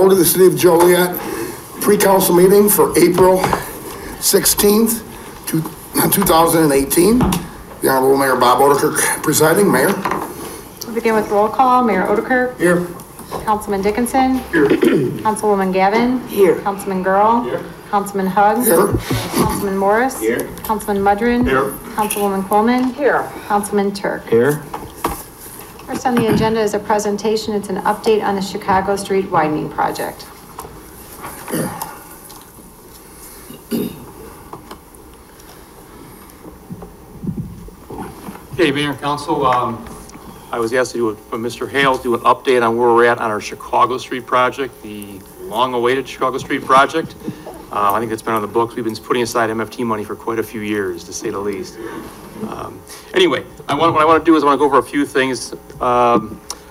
Order the City of Joliet pre-council meeting for April 16th, 2018. The Honorable Mayor Bob Odenkirk presiding. Mayor. We'll begin with roll call. Mayor Odenkirk. Here. Councilman Dickinson. Here. Councilwoman Gavin. Here. Councilman Girl. Here. Councilman Hugg. Here. Councilman Morris. Here. Councilman Mudrin. Here. Councilwoman Coleman. Here. Councilman Turk. Here. First on the agenda is a presentation. It's an update on the Chicago Street widening project. Okay, Mayor and Council, I was asked to do from Mr. Hales, do an update on where we're at on our Chicago Street project, the long-awaited Chicago Street project. I think it's been on the books. We've been putting aside MFT money for quite a few years, to say the least. Anyway, what I want to do is I want to go over a few things. I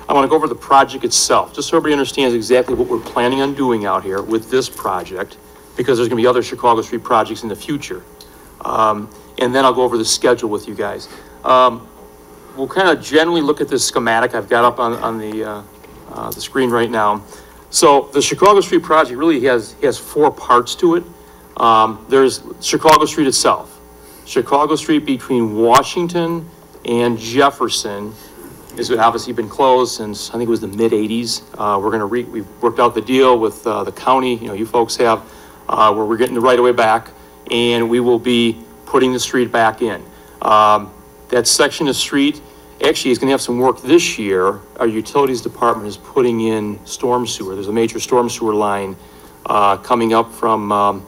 want to go over the project itself, just so everybody understands exactly what we're planning on doing out here with this project, because there's going to be other Chicago Street projects in the future. And then I'll go over the schedule with you guys. We'll kind of generally look at this schematic I've got up on the screen right now. So the Chicago Street project really has four parts to it. There's Chicago Street itself. Chicago Street between Washington and Jefferson has obviously been closed since I think it was the mid '80s. We've worked out the deal with the county, you folks have, where we're getting the right of way back, and we will be putting the street back in. That section of street actually is going to have some work this year. Our utilities department is putting in storm sewer. There's a major storm sewer line coming up from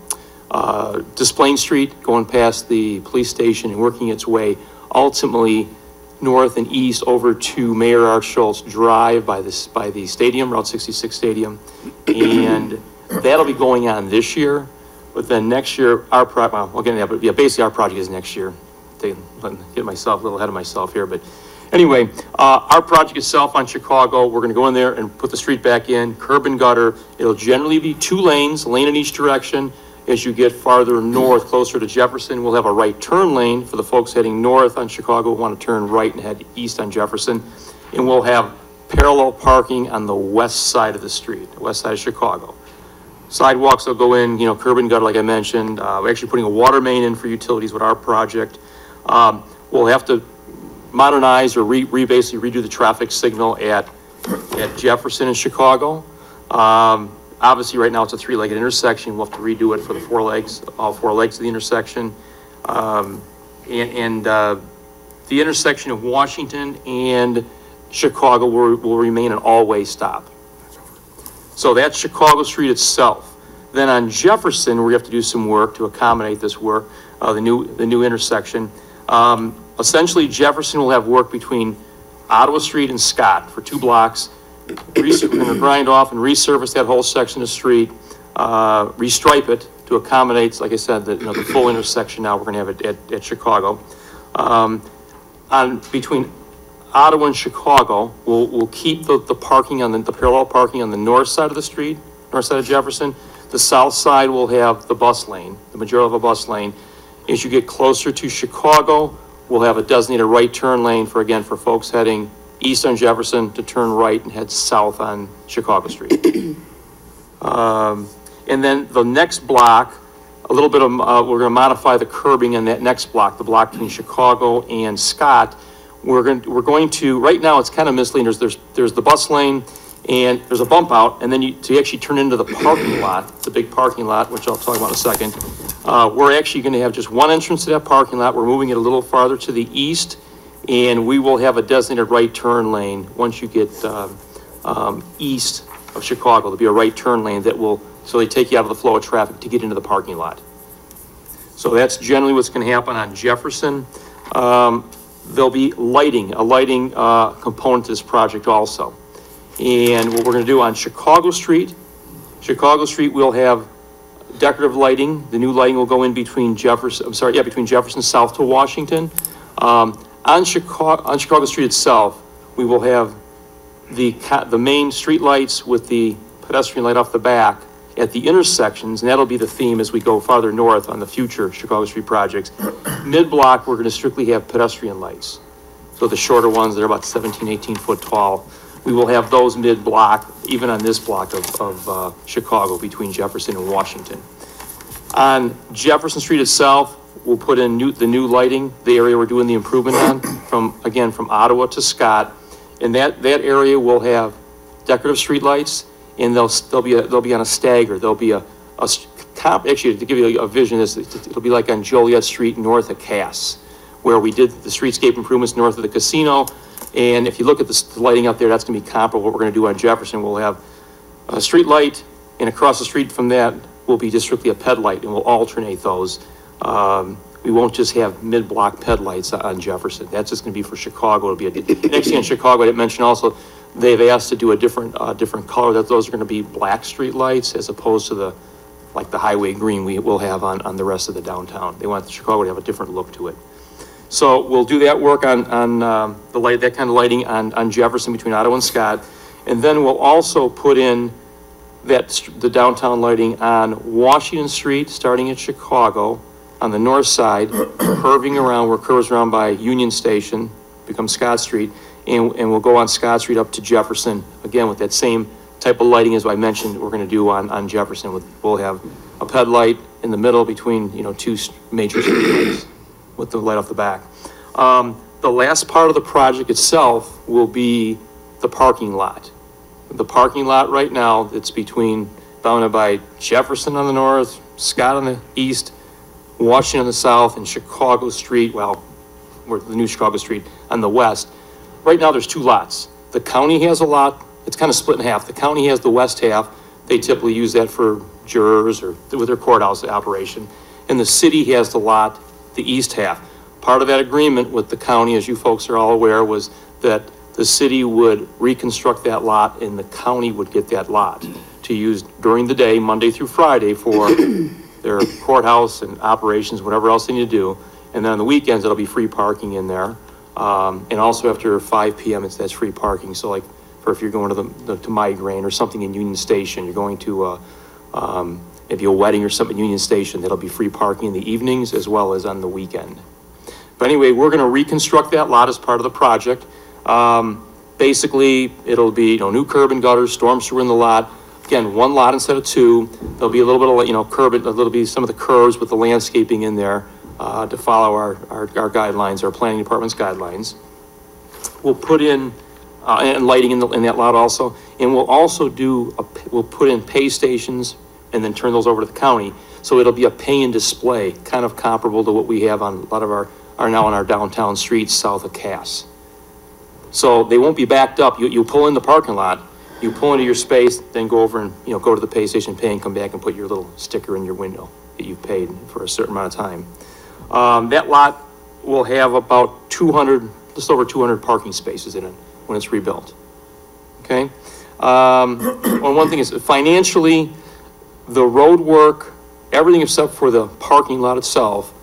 Desplaines Street, going past the police station and working its way ultimately north and east over to Mayor Art Schultz Drive by the stadium, Route 66 Stadium. And that'll be going on this year. But then next year, our project, well, again, yeah, but yeah, basically our project is next year. Get myself a little ahead of myself here, but anyway, our project itself on Chicago, we're going to go in there and put the street back in, curb and gutter. It'll generally be 2 lanes, a lane in each direction. As you get farther north, closer to Jefferson, we'll have a right turn lane for the folks heading north on Chicago who want to turn right and head east on Jefferson. And we'll have parallel parking on the west side of the street, the west side of Chicago. Sidewalks will go in, curb and gutter, like I mentioned. We're actually putting a water main in for utilities with our project. We'll have to modernize or basically redo the traffic signal at Jefferson and Chicago. Obviously, right now it's a 3-legged intersection. We'll have to redo it for the 4 legs, all 4 legs of the intersection. The intersection of Washington and Chicago will remain an all-way stop. So that's Chicago Street itself. Then on Jefferson, we have to do some work to accommodate this work, the new intersection. Essentially, Jefferson will have work between Ottawa Street and Scott for 2 blocks. We're going to grind off and resurface that whole section of street, restripe it to accommodate, like I said, the full intersection now we're going to have it at Chicago. Between Ottawa and Chicago, we'll keep the parking on the parallel parking on the north side of the street, north side of Jefferson. The south side will have the bus lane, the majority of a bus lane. As you get closer to Chicago, we'll have a designated right turn lane for folks heading east on Jefferson to turn right and head south on Chicago Street. And then the next block, a little bit of, we're going to modify the curbing in that next block, the block between Chicago and Scott. We're going to, right now it's kind of misleading. There's the bus lane and there's a bump out, and then to actually turn into the parking lot, the big parking lot, which I'll talk about in a second. We're actually going to have just one entrance to that parking lot. We're moving it a little farther to the east, and we will have a designated right turn lane once you get east of Chicago. There'll be a right turn lane so they take you out of the flow of traffic to get into the parking lot. So that's generally what's going to happen on Jefferson. There'll be a lighting component to this project also. And what we're going to do on Chicago Street, we'll have decorative lighting. The new lighting will go in between Jefferson south to Washington. On Chicago Street itself, we will have the main street lights with the pedestrian light off the back at the intersections, and that'll be the theme as we go farther north on the future Chicago Street projects. Mid-block, we're going to strictly have pedestrian lights. So the shorter ones, they're about 17, 18 foot tall. we will have those mid-block, even on this block of Chicago between Jefferson and Washington. On Jefferson Street itself, we'll put in the new lighting, the area we're doing the improvement on, from Ottawa to Scott. And that area will have decorative street lights, and they'll be on a stagger. There'll be actually, to give you a vision, it'll be like on Joliet Street north of Cass, where we did the streetscape improvements north of the casino. And if you look at the lighting up there, that's gonna be comparable to what we're gonna do on Jefferson. We'll have a street light, and across the street from that will be just strictly a ped light, and we'll alternate those. We won't just have mid-block ped lights on Jefferson. That's just gonna be for Chicago. It'll be next thing in Chicago, I didn't mention also, they've asked to do a different color, that those are gonna be black street lights as opposed to the highway green we will have on the rest of the downtown. They want Chicago to have a different look to it. So we'll do that work on the light, that kind of lighting on Jefferson between Ottawa and Scott. And then we'll also put in the downtown lighting on Washington Street, starting at Chicago, on the north side, curving around, where it curves around by Union Station, becomes Scott Street, and we'll go on Scott Street up to Jefferson, again, with that same type of lighting as I mentioned we're gonna do on Jefferson. We'll have a ped light in the middle between, two major street lights with the light off the back. The last part of the project itself will be the parking lot. The parking lot right now, it's bounded by Jefferson on the north, Scott on the east, Washington on the south, and Chicago Street, where the new Chicago Street on the west. Right now, there's two lots. The county has a lot, it's kind of split in half. The county has the west half. They typically use that for jurors or with their courthouse operation. And the city has the lot, the east half. Part of that agreement with the county, as you folks are all aware, was that the city would reconstruct that lot and the county would get that lot to use during the day, Monday through Friday, for their courthouse and operations, whatever else they need to do. And then on the weekends, it'll be free parking in there. And also after 5 p.m., that's free parking. So like, if you're going to Migraine or something in Union Station, you're going to maybe a wedding or something in Union Station, that'll be free parking in the evenings as well as on the weekend. But anyway, we're gonna reconstruct that lot as part of the project. Basically, it'll be, new curb and gutters, storm sewer in the lot. Again, one lot instead of two. There'll be a little bit of, curb, a little bit, some of the curves with the landscaping in there to follow our guidelines, our planning department's guidelines. We'll put in, and lighting in that lot also. And we'll also we'll put in pay stations and then turn those over to the county. So it'll be a pay and display, kind of comparable to what we have on a lot of our now on our downtown streets south of Cass. So they won't be backed up. You pull in the parking lot, you pull into your space, then go over and, go to the pay station, pay, and come back and put your little sticker in your window that you've paid for a certain amount of time. That lot will have about just over 200 parking spaces in it when it's rebuilt. Okay? One thing is, financially, the road work, everything except for the parking lot itself,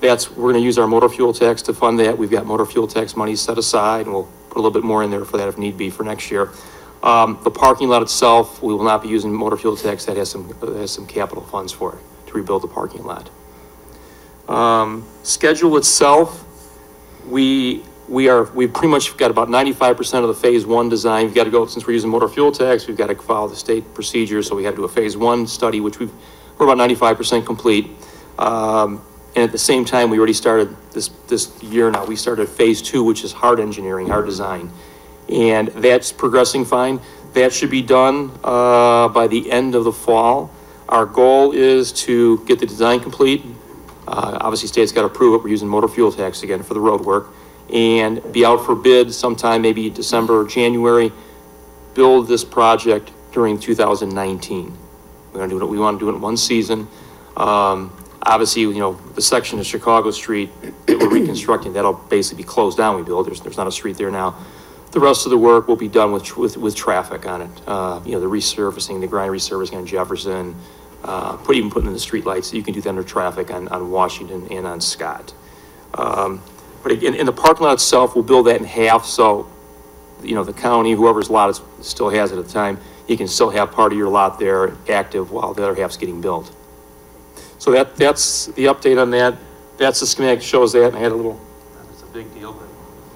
we're gonna use our motor fuel tax to fund that. We've got motor fuel tax money set aside, and we'll put a little bit more in there for that if need be for next year. The parking lot itself, we will not be using motor fuel tax. That has some capital funds for it to rebuild the parking lot. Schedule itself, we've pretty much got about 95% of the phase one design. We've got to go, since we're using motor fuel tax, we've got to follow the state procedure. So we had to do a phase one study, which we're about 95% complete. And at the same time, we already started this year now, we started phase two, which is hard engineering, hard design. And that's progressing fine. That should be done by the end of the fall. Our goal is to get the design complete. Obviously, state's got to approve it. We're using motor fuel tax again for the road work. And be out for bid sometime, maybe December or January. Build this project during 2019. We want to do it in one season. Obviously, the section of Chicago Street that we're reconstructing, that'll basically be closed down. We build. There's not a street there now. The rest of the work will be done with traffic on it. The resurfacing, the grind resurfacing on Jefferson, even putting in the street lights. You can do that under traffic on Washington and on Scott. But again, in the parking lot itself, we'll build that in half. So, the county, whoever's lot still has it at the time, you can still have part of your lot there active while the other half's getting built. So that's the update on that. That's the schematic that shows that. And I had a little, it's a big deal, but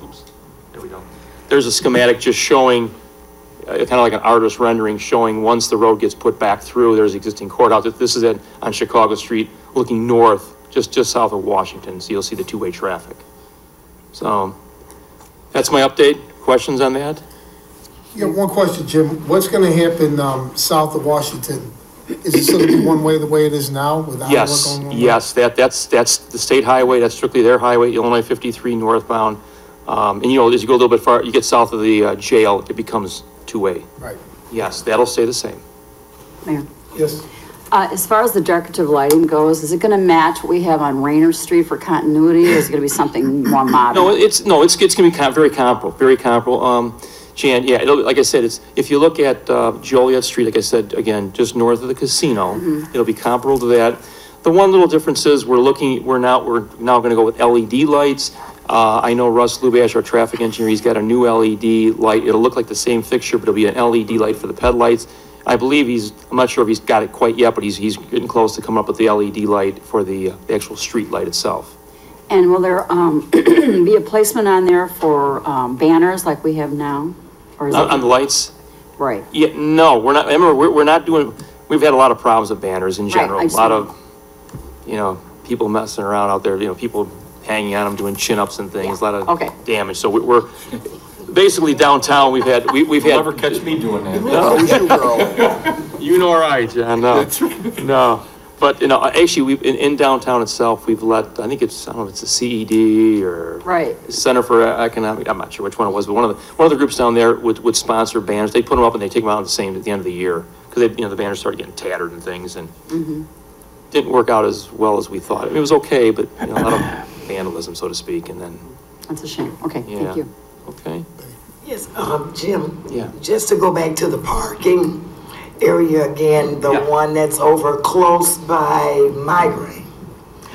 oops, there we go. There's a schematic just showing kind of like an artist rendering showing once the road gets put back through, there's existing courthouse. This is on Chicago Street, looking north, just south of Washington, so you'll see the two-way traffic. So that's my update. Questions on that? Yeah, one question, Jim. What's gonna happen, south of Washington? Is it still gonna be one way the way it is now without work Yes, going on? yes, that's the state highway, that's strictly their highway, Illinois 53 northbound. And you know, as you go a little bit far, you get south of the jail, it becomes two-way. Right. Yes, that'll stay the same. Mayor, Yes. as far as the decorative lighting goes, is it gonna match what we have on Rainer Street for continuity, or is it gonna be something more modern? No, it's gonna be very comparable, very comparable. Jan, yeah, like I said, if you look at Joliet Street, like I said, again, just north of the casino, it'll be comparable to that. The one little difference is we're now gonna go with LED lights. I know Russ Lubash, our traffic engineer, he's got a new LED light. It'll look like the same fixture, but it'll be an LED light for the ped lights. I believe I'm not sure if he's got it quite yet, but he's getting close to coming up with the LED light for the actual street light itself. And will there, be a placement on there for, banners like we have now? Or is On it, the lights? right, Yeah, no, we're not, remember, we're not doing, we've had a lot of problems with banners in general. I A lot see. of, people messing around out there, people hanging on them, doing chin-ups and things, a lot Okay. of damage. So we're basically downtown, we've had. Never catch me doing that. You know, right, John, no. But, actually, in downtown itself, we've let, I think I don't know if it's the CED or. Right. Center for Economic, I'm not sure which one it was, but one of the groups down there would sponsor banners. They put them up and they take them out at the end of the year. Because the banners started getting tattered and things and didn't work out as well as we thought. I mean, it was okay, but, a lot of vandalism, so to speak, and then, that's a shame, okay, yeah. thank you. Okay, Yes, Jim. Yeah. Just to go back to the parking area again, the Yeah. one that's over close by Migraine,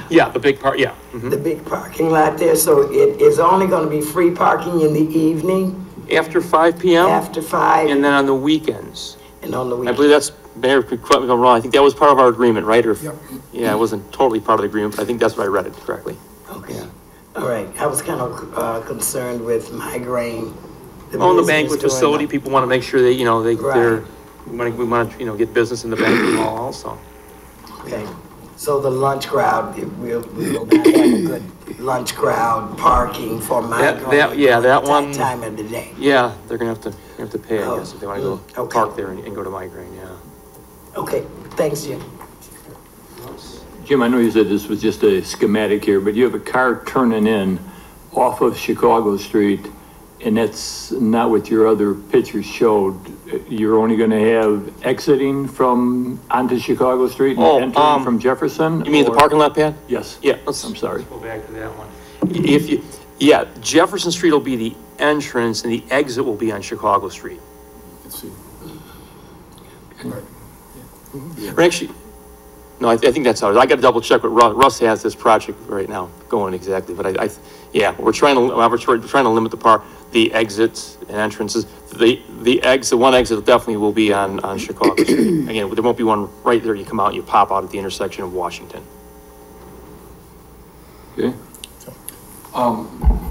yeah, the big part, yeah. Mhm. the big parking lot there, so it is only gonna be free parking in the evening After 5 PM? after 5 And then on the weekends. and on the I weekend. believe that's, Mayor, correct me if I'm wrong, I think that was part of our agreement, right? Or, Yep. yeah, it wasn't totally part of the agreement, but I think that's what I read it correctly. Okay, all right. I was kind of concerned with Migraine. Oh, the business banquet doing facility, that. people want to make sure they, Right. we want to, get business in the banquet hall also. Okay, so the lunch crowd, we'll not have a good lunch crowd parking for Migraine. that one- That time of the day. Yeah, they're gonna have to pay, I guess, if they want to go Okay. park there and go to Migraine, yeah. Okay, thanks, Jim. Jim, I know you said this was just a schematic here, but you have a car turning in off of Chicago Street, and that's not what your other pictures showed. You're only gonna have exiting from onto Chicago Street Oh, and entering from Jefferson? You mean the or- parking lot pad? Yes. Yeah, I'm sorry. Go back to that one. Jefferson Street will be the entrance and the exit will be on Chicago Street. Or actually, no, I think that's how it is. I gotta double check, but Russ has this project right now going exactly, but we're trying to limit the exits and entrances. The one exit definitely will be on Chicago Street. Again, there won't be one right there, you come out and you pop out at the intersection of Washington. Okay.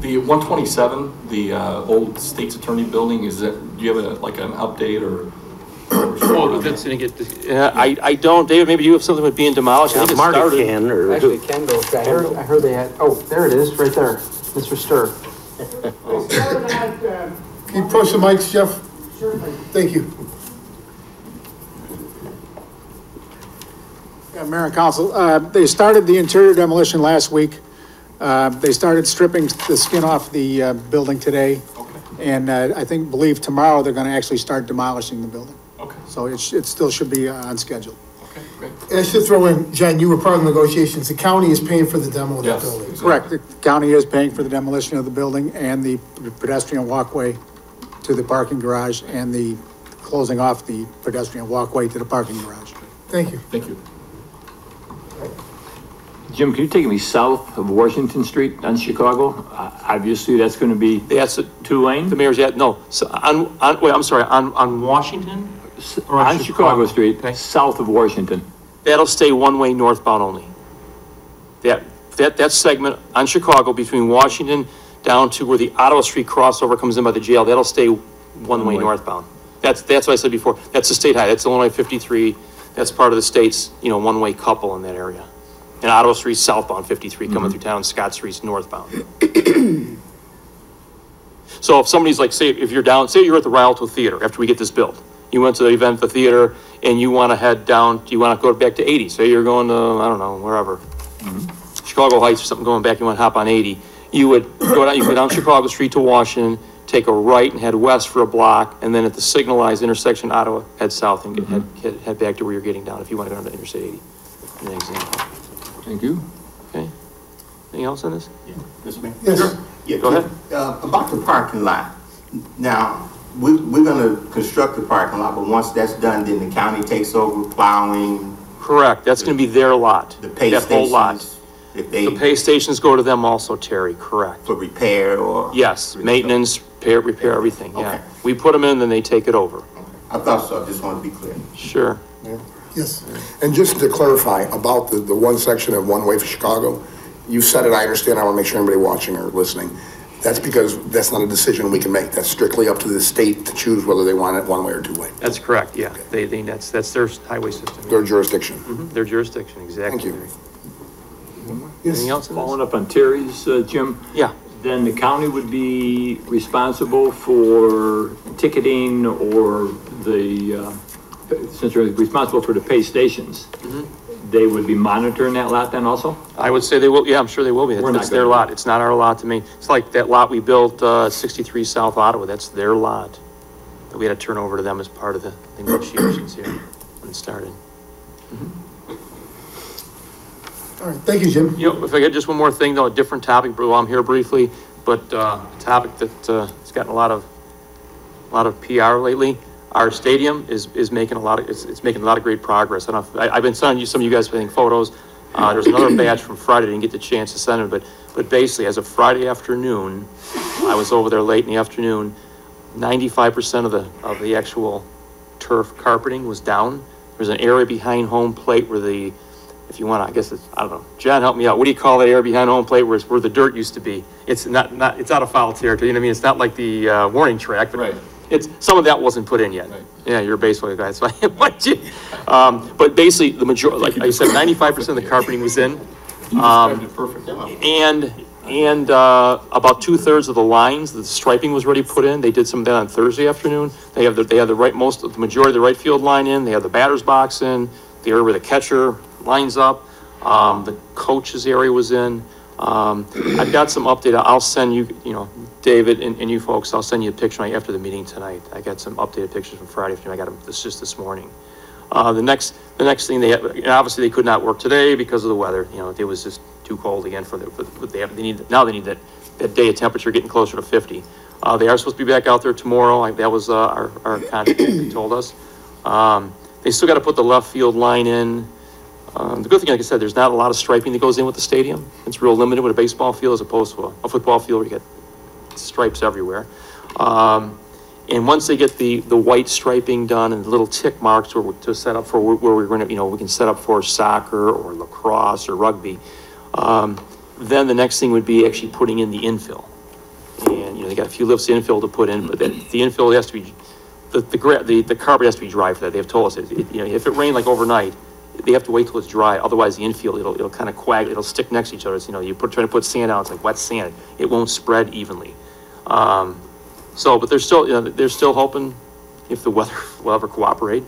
The 127, the old State's Attorney Building, do you have an update or? Oh, that's gonna get, I don't, David, maybe you have something with being demolished. I think it started. Actually, Ken goes, I heard they had, oh, there it is, right there, Mr. Stir. Can you approach the mics, Jeff? Sure. Thank you. Yeah, Mayor and Council, they started the interior demolition last week. They started stripping the skin off the building today. And I believe tomorrow they're gonna actually start demolishing the building. Okay. So it still should be on schedule. Okay, great. And I should throw in, Jen, you were part of the negotiations. The county is paying for the demo of that Yes. building. Correct, the county is paying for the demolition of the building and the pedestrian walkway to the parking garage and the closing off the pedestrian walkway to the parking garage. Thank you. Thank you. Jim, can you take me south of Washington Street on Chicago? Obviously, that's gonna be That's it. two lane? The mayor's, no, so on Washington? Or On Chicago Street, Okay. south of Washington. That'll stay one-way northbound only. That segment on Chicago between Washington down to where the Ottawa Street crossover comes in by the jail, that'll stay one-way One-way. northbound. That's what I said before. That's the state highway. That's Illinois 53. That's part of the state's, one-way couple in that area. And Ottawa Street's southbound 53 coming through town, Scott Street's northbound. So if somebody's like, say you're at the Rialto Theater after we get this built. You went to the event, the theater, and you want to head down, you want to go back to 80. Say you're going to, I don't know, wherever. Chicago Heights or something, going back, you want to hop on 80. You would go down Chicago Street to Washington, take a right and head west for a block, and then at the signalized intersection Ottawa, head south and head back to where you're getting down if you want to go down to Interstate 80. An example. Thank you. Okay. Anything else on this? Yes, ma'am. Yes. Yeah, Go ahead. About the parking lot. Now, we're gonna construct the parking lot, but once that's done, then the county takes over plowing. Correct. That's going to be their lot. The pay that whole lot. stations. If they, The pay stations go to them also, Terry. Correct. for repair or? Yes, maintenance, repair, everything, yeah. Okay. We put them in, then they take it over. I thought so, I just wanted to be clear. Sure. Yes. And just to clarify about the one section of one way for Chicago, you said it, I understand, I want to make sure anybody watching or listening. That's because that's not a decision we can make. That's strictly up to the state to choose whether they want it one way or two way. That's correct, yeah. That's their highway system. Their jurisdiction. Their jurisdiction, exactly. Thank you. Anything else in this? Following up on Terry's, Jim? Yeah. Then the county would be responsible for ticketing or since they're responsible for the pay stations, they would be monitoring that lot then also? I would say they will, yeah, I'm sure they will be. We're not It's their gonna- lot. It's not our lot to me. It's like that lot we built, 63 South Ottawa. That's their lot that we had to turn over to them as part of the negotiations here when it started. All right, thank you, Jim. If I get just one more thing though, a different topic, while I'm here briefly, but a topic that has gotten a lot of PR lately. Our stadium is making a lot of it's making a lot of great progress. I don't know I've been sending some of you guys I think photos. There's another batch from Friday. I didn't get the chance to send it, but basically as of Friday afternoon, I was over there late in the afternoon. 95% of the actual turf carpeting was down. There's an area behind home plate where if you want to, I guess I don't know. John, help me out. What do you call that area behind home plate where the dirt used to be? It's not it's out of foul territory. You know what I mean? It's not like the warning track. But Right. Some of that wasn't put in yet. Right. Yeah, you're a baseball guy, so I didn't want you. But basically, the majority, like I said, 95% of the carpeting was in. You described it perfectly. And about 2/3 of the lines, the striping was already put in. They did some of that on Thursday afternoon. They have the majority of the right field line in. They have the batter's box in. The area where the catcher lines up. The coach's area was in. I've got some update. I'll send you, David and you folks, I'll send you a picture after the meeting tonight. I got some updated pictures from Friday afternoon. I got them just this morning. The next thing obviously they could not work today because of the weather. It was just too cold again they need that day of temperature getting closer to 50. They are supposed to be back out there tomorrow. That was our contract they told us. They still got to put the left field line in. The good thing, like I said, there's not a lot of striping that goes in with the stadium. It's real limited with a baseball field as opposed to a football field where you get stripes everywhere. And once they get the white striping done and the little tick marks to set up for where we're going to, we can set up for soccer or lacrosse or rugby, then the next thing would be actually putting in the infill. And, they got a few lifts of infill to put in, but the infill has to be, the carpet has to be dry for that. They have told us, if it rained like overnight, they have to wait till it's dry. Otherwise, the infield, it'll kind of coagulate. It'll stick next to each other. It's, trying to put sand out. It's like wet sand. It won't spread evenly. But they're still hoping if the weather will ever cooperate,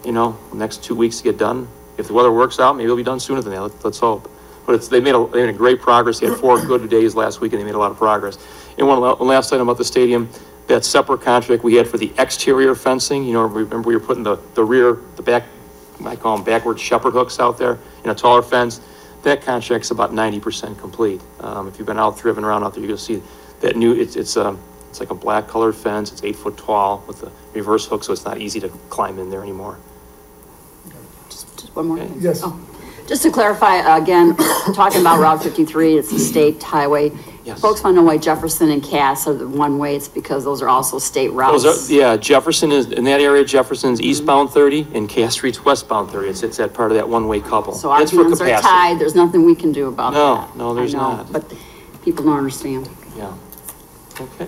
the next 2 weeks to get done. If the weather works out, maybe it'll be done sooner than that. Let's hope. But they made a great progress. They had 4 good days last week, and they made a lot of progress. And one last item about the stadium, that separate contract we had for the exterior fencing. Remember we were putting the back, I call them backward shepherd hooks out there in a taller fence. That contract's about 90% complete. If you've been driven around out there, you'll see that new. It's like a black colored fence. It's 8 foot tall with a reverse hook, so it's not easy to climb in there anymore. Just one more thing. Yes. Oh. Just to clarify, again, talking about Route 53, it's a state highway. Yes. Folks want to know why Jefferson and Cass are the one way. It's because those are also state routes. Jefferson is, in that area, Jefferson's eastbound 30 and Cass Street's westbound 30. It's that part of that one-way couple. So our That's for hands are capacity. tied. There's nothing we can do about that. No, there's I know, not. But people don't understand. Yeah. Okay.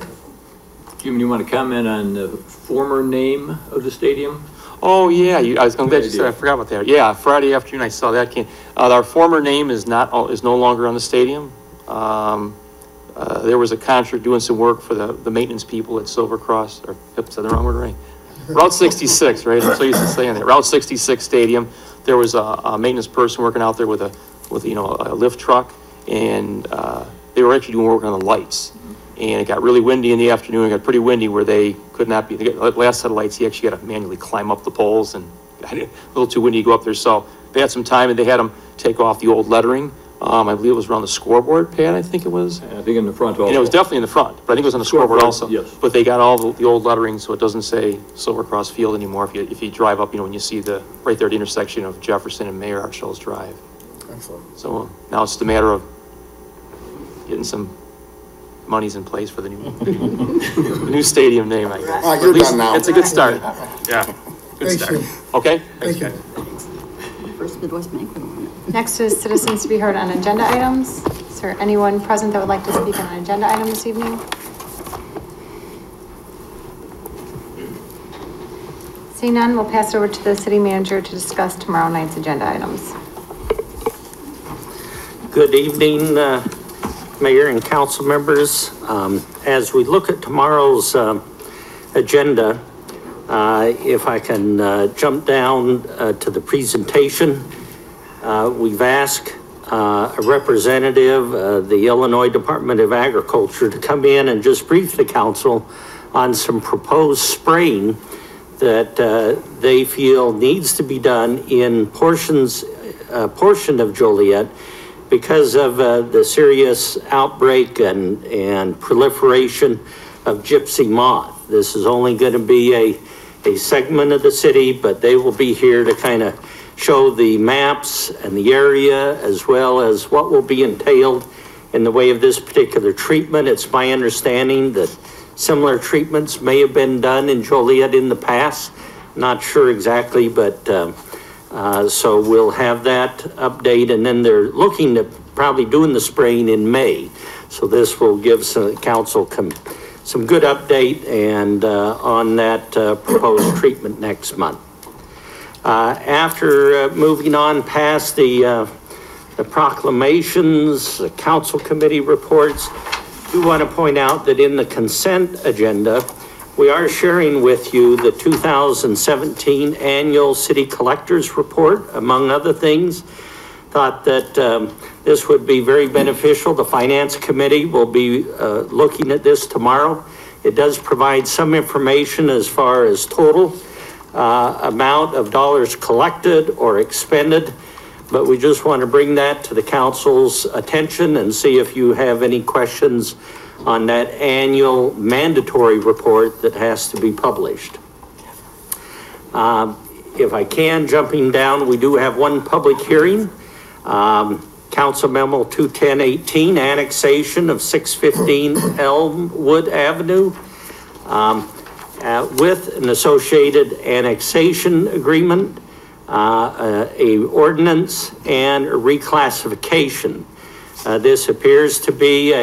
Jim, you want to comment on the former name of the stadium? Oh, yeah, I was glad you said, I forgot about that. Yeah, Friday afternoon, I saw that came. Our former name is no longer on the stadium. There was a contract doing some work for the maintenance people at Silver Cross, or said the wrong word, right? Route 66, right? I'm so used to saying that. Route 66 Stadium. There was a maintenance person working out there with a lift truck, and they were actually doing work on the lights. And it got really windy in the afternoon. It got pretty windy where they could not be. The last set of lights, he actually had to manually climb up the poles, and a little too windy to go up there. So they had some time, and they had them take off the old lettering. I believe it was around the scoreboard pad, I think it was. I think in the front also. And it was definitely in the front, but I think it was on the scoreboard also. Yes. But they got all the old lettering, so it doesn't say Silver Cross Field anymore. If you drive up, when you see right there at the intersection of Jefferson and Mayor Archul's Drive. Excellent. So now it's just a matter of getting some monies in place for the new stadium name, I guess. All right, you're done now. It's a good start. Yeah, good Thanks, start. Jim. Okay? Thank you. First Midwest Banquet. Next is citizens to be heard on agenda items. Is there anyone present that would like to speak on an agenda item this evening? Seeing none, we'll pass it over to the city manager to discuss tomorrow night's agenda items. Good evening, Mayor and council members. As we look at tomorrow's agenda, if I can jump down to the presentation, we've asked a representative of the Illinois Department of Agriculture to come in and just brief the council on some proposed spraying that they feel needs to be done in portion of Joliet because of the serious outbreak and proliferation of gypsy moth. This is only going to be a segment of the city, but they will be here to kind of show the maps and the area as well as what will be entailed in the way of this particular treatment. It's my understanding that similar treatments may have been done in Joliet in the past. Not sure exactly, but so we'll have that update, and then they're looking at probably doing the spraying in May. So this will give some council some good update and on that proposed treatment next month. After moving on past the proclamations, the council committee reports, we want to point out that in the consent agenda, we are sharing with you the 2017 annual city collectors report, among other things. Thought that this would be very beneficial. The finance committee will be looking at this tomorrow. It does provide some information as far as total amount of dollars collected or expended, but we just want to bring that to the council's attention and see if you have any questions on that annual mandatory report that has to be published. If I can, jumping down, we do have one public hearing. Council Memo 21018, annexation of 615 Elmwood Avenue with an associated annexation agreement, a ordinance, and a reclassification. This appears to be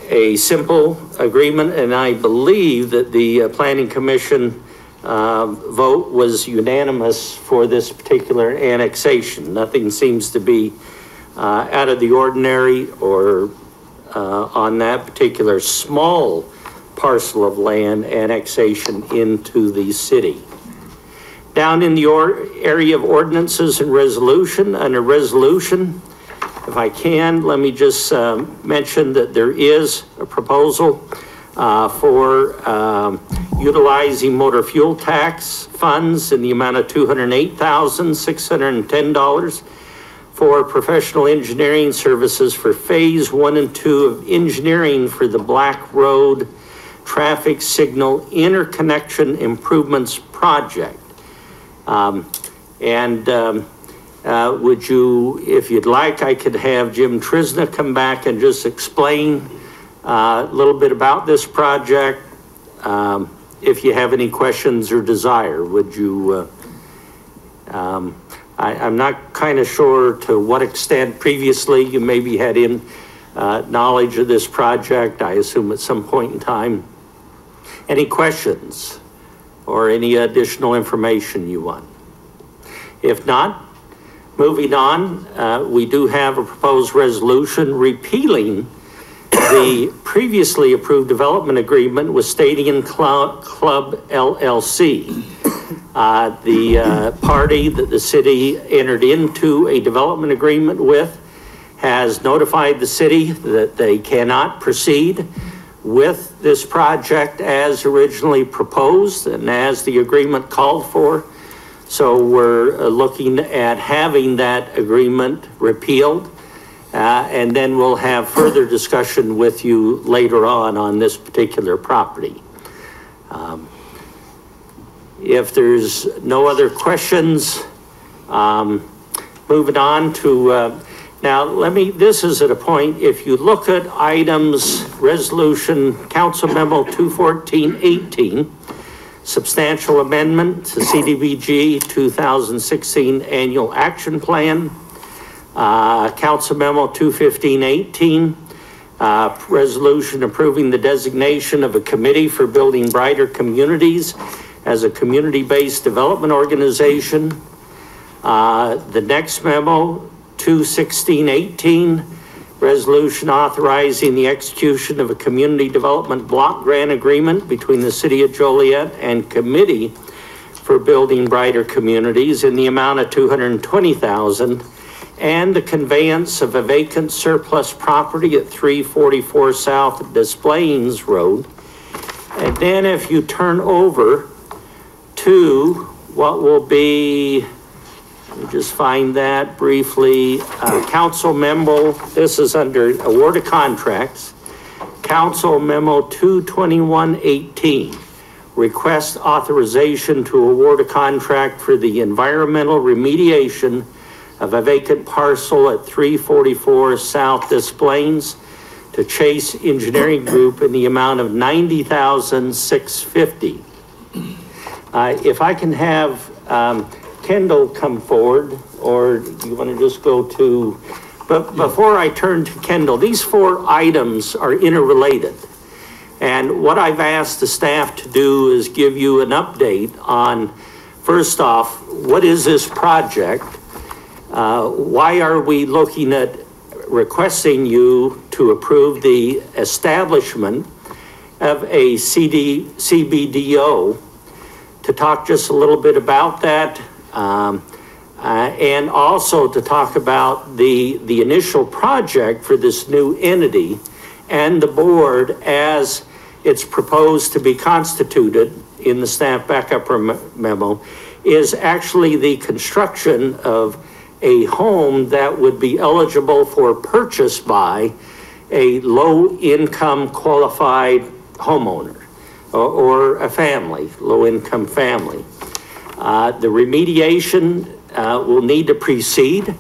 a simple agreement, and I believe that the Planning Commission vote was unanimous for this particular annexation. Nothing seems to be out of the ordinary or on that particular small parcel of land annexation into the city. Down in the area of ordinances and resolution, under resolution, if I can, let me just mention that there is a proposal for utilizing motor fuel tax funds in the amount of $208,610 for professional engineering services for phase 1 and 2 of engineering for the Black Road Traffic Signal Interconnection Improvements Project. Would you, if you'd like, I could have Jim Trisna come back and just explain a little bit about this project. If you have any questions or desire, would you, I'm not kind of sure to what extent previously you maybe had knowledge of this project, I assume at some point in time. Any questions or any additional information you want? If not, moving on, we do have a proposed resolution repealing the previously approved development agreement with Stadium Club LLC. The party that the city entered into a development agreement with has notified the city that they cannot proceed with this project as originally proposed and as the agreement called for. So we're looking at having that agreement repealed, and then we'll have further discussion with you later on this particular property. If there's no other questions, moving on to, now this is at a point, if you look at items, resolution, council memo 214-18, substantial amendment to CDBG 2016 annual action plan, council memo 215-18, resolution approving the designation of a committee for building brighter communities as a community-based development organization. The next memo 216-18, resolution authorizing the execution of a community development block grant agreement between the City of Joliet and Committee for Building Brighter Communities in the amount of $220,000, and the conveyance of a vacant surplus property at 344 South Des Plaines Road. And then if you turn over to what will be, let me just find that briefly, council memo, this is under award of contracts, council memo 221-18, request authorization to award a contract for the environmental remediation of a vacant parcel at 344 South Des Plaines to Chase Engineering Group in the amount of $90,650. If I can have Kendall come forward, or you want to just go to, but before I turn to Kendall, these four items are interrelated. And what I've asked the staff to do is give you an update on, first off, what is this project? Why are we looking at requesting you to approve the establishment of a CBDO? To talk just a little bit about that, and also to talk about the initial project for this new entity and the board as it's proposed to be constituted in the staff backup memo is actually the construction of a home that would be eligible for purchase by a low-income qualified homeowner or a family, low-income family. The remediation will need to precede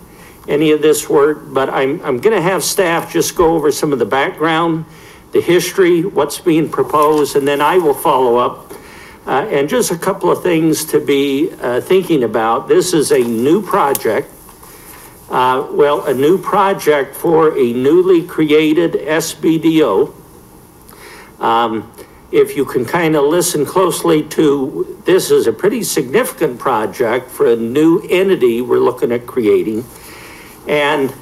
any of this work, but I'm going to have staff just go over some of the background, the history, what's being proposed, and then I will follow up. And just a couple of things to be thinking about. This is a new project. A new project for a newly created SBDO. If you can kind of listen closely to, this is a pretty significant project for a new entity we're looking at creating. And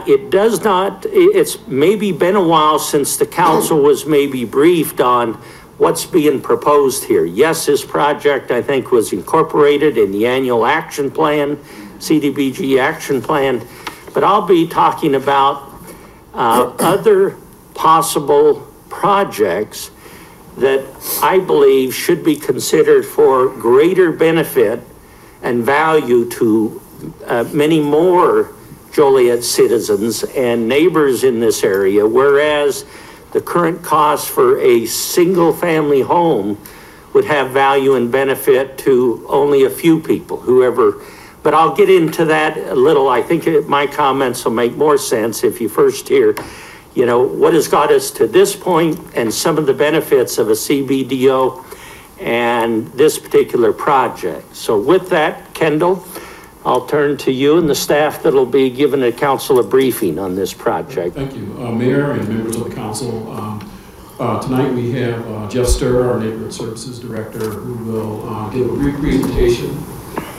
it does not, it's maybe been a while since the council was maybe briefed on what's being proposed here. Yes, this project I think was incorporated in the annual action plan, CDBG action plan, but I'll be talking about other possible projects that I believe should be considered for greater benefit and value to many more Joliet citizens and neighbors in this area, whereas the current cost for a single family home would have value and benefit to only a few people, whoever, but I'll get into that a little. I think my comments will make more sense if you first hear, you know, what has got us to this point and some of the benefits of a CBDO and this particular project. So with that, Kendall, I'll turn to you and the staff that'll be giving the council a briefing on this project. Thank you, Mayor and members of the council. Tonight we have Jeff Sturr, our Neighborhood Services Director, who will give a brief presentation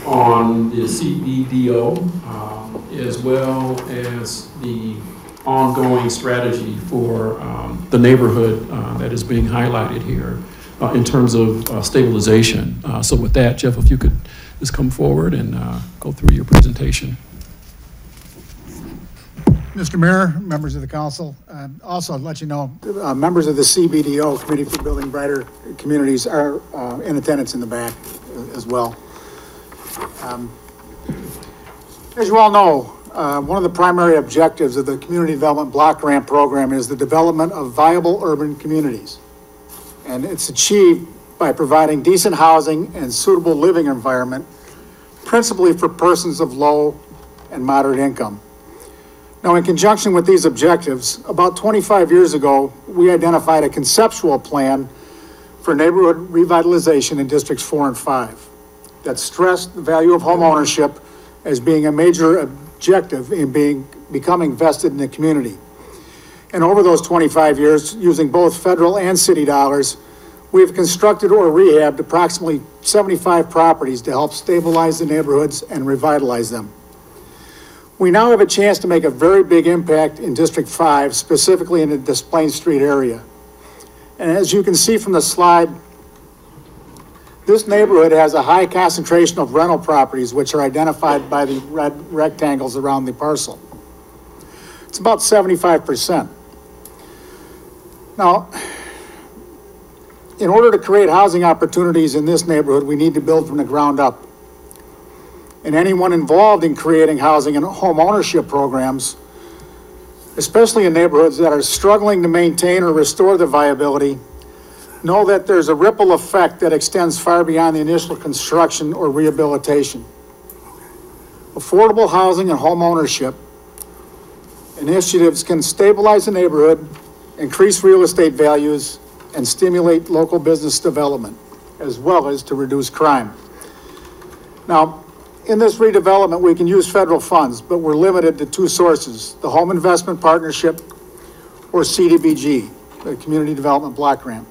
on the CBDO, as well as the ongoing strategy for the neighborhood that is being highlighted here in terms of stabilization. So with that, Jeff, if you could just come forward and go through your presentation. Mr. Mayor, members of the council, also I'd let you know, members of the CBDO, Committee for Building Brighter Communities, are in attendance in the back as well. As you all know, one of the primary objectives of the Community Development Block Grant Program is the development of viable urban communities. And it's achieved by providing decent housing and suitable living environment, principally for persons of low and moderate income. Now, in conjunction with these objectives, about 25 years ago, we identified a conceptual plan for neighborhood revitalization in Districts 4 and 5 that stressed the value of home ownership as being a major objective in becoming vested in the community. And over those 25 years, using both federal and city dollars, we have constructed or rehabbed approximately 75 properties to help stabilize the neighborhoods and revitalize them. We now have a chance to make a very big impact in District 5, specifically in the Des Plaines Street area. And as you can see from the slide, this neighborhood has a high concentration of rental properties, which are identified by the red rectangles around the parcel. It's about 75%. Now, in order to create housing opportunities in this neighborhood, we need to build from the ground up. And anyone involved in creating housing and home ownership programs, especially in neighborhoods that are struggling to maintain or restore the viability, know that there's a ripple effect that extends far beyond the initial construction or rehabilitation. Affordable housing and home ownership initiatives can stabilize the neighborhood, increase real estate values, and stimulate local business development, as well as to reduce crime. Now, in this redevelopment, we can use federal funds, but we're limited to two sources: the Home Investment Partnership or CDBG, the Community Development Block Grant.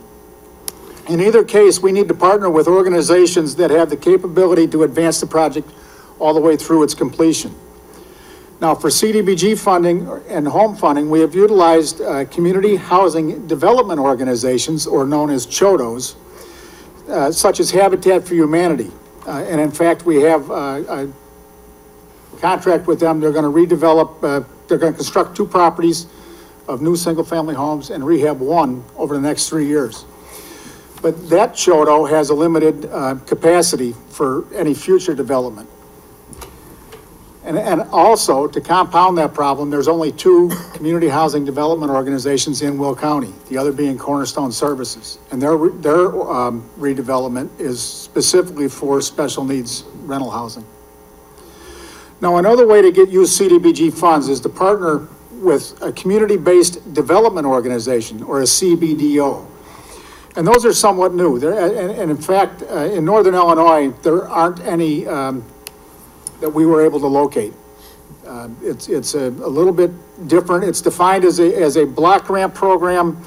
In either case, we need to partner with organizations that have the capability to advance the project all the way through its completion. Now, for CDBG funding and home funding, we have utilized community housing development organizations, or known as CHODOs, such as Habitat for Humanity. And in fact, we have a contract with them. They're going to redevelop, they're going to construct 2 properties of new single-family homes and rehab 1 over the next 3 years. But that CHODO has a limited capacity for any future development. And also, to compound that problem, there's only 2 community housing development organizations in Will County, the other being Cornerstone Services. And their redevelopment is specifically for special needs rental housing. Now, another way to use CDBG funds is to partner with a community-based development organization, or a CBDO. And those are somewhat new. And in fact, in Northern Illinois, there aren't any that we were able to locate. It's a little bit different. It's defined as a block grant program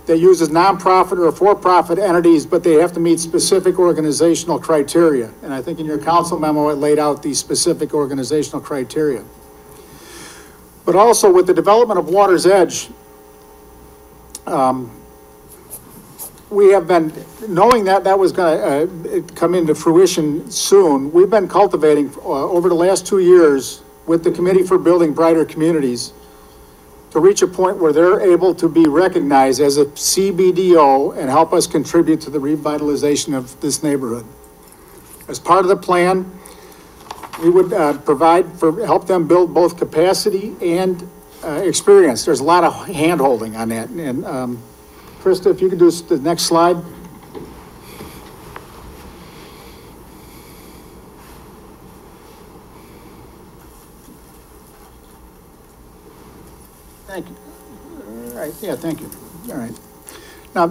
that uses nonprofit or for-profit entities, but they have to meet specific organizational criteria. And I think in your council memo, it laid out these specific organizational criteria. But also with the development of Water's Edge, we have been, knowing that that was going to come into fruition soon, we've been cultivating over the last 2 years with the Committee for Building Brighter Communities to reach a point where they're able to be recognized as a CBDO and help us contribute to the revitalization of this neighborhood. As part of the plan, we would help them build both capacity and experience. There's a lot of hand-holding on that. And Krista, if you could do the next slide. Thank you. All right, yeah, thank you. All right. Now,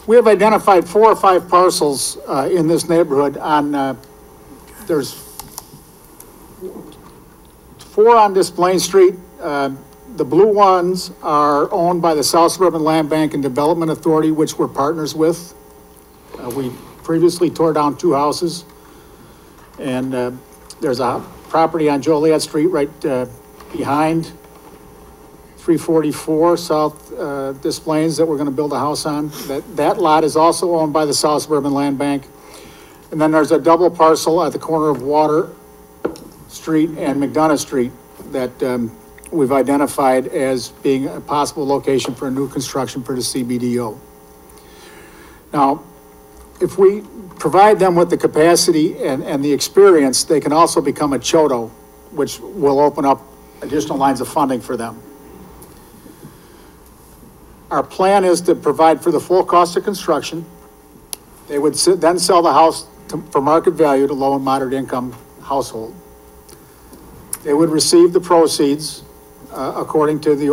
we have identified 4 or 5 parcels in this neighborhood on, there's four on Displain Street. The blue ones are owned by the South Suburban Land Bank and Development Authority, which we're partners with. We previously tore down 2 houses. And there's a property on Joliet Street right behind 344 South Des Plaines that we're going to build a house on. That lot is also owned by the South Suburban Land Bank. And then there's a double parcel at the corner of Water Street and McDonough Street that we've identified as being a possible location for a new construction for the CBDO. Now, if we provide them with the capacity and the experience, they can also become a CHOTO, which will open up additional lines of funding for them. Our plan is to provide for the full cost of construction. They would then sell the house for market value to low and moderate income household. They would receive the proceeds according to the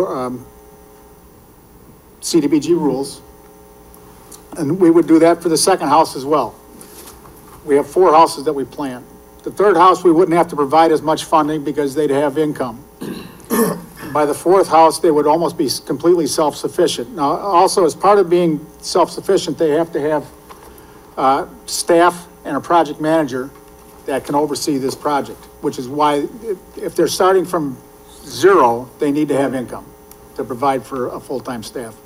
CDBG rules. And we would do that for the second house as well. We have 4 houses that we plan. The third house, we wouldn't have to provide as much funding because they'd have income. By the 4th house, they would almost be completely self-sufficient. Now, also, as part of being self-sufficient, they have to have staff and a project manager that can oversee this project, which is why if they're starting from 0, they need to have income to provide for a full-time staff.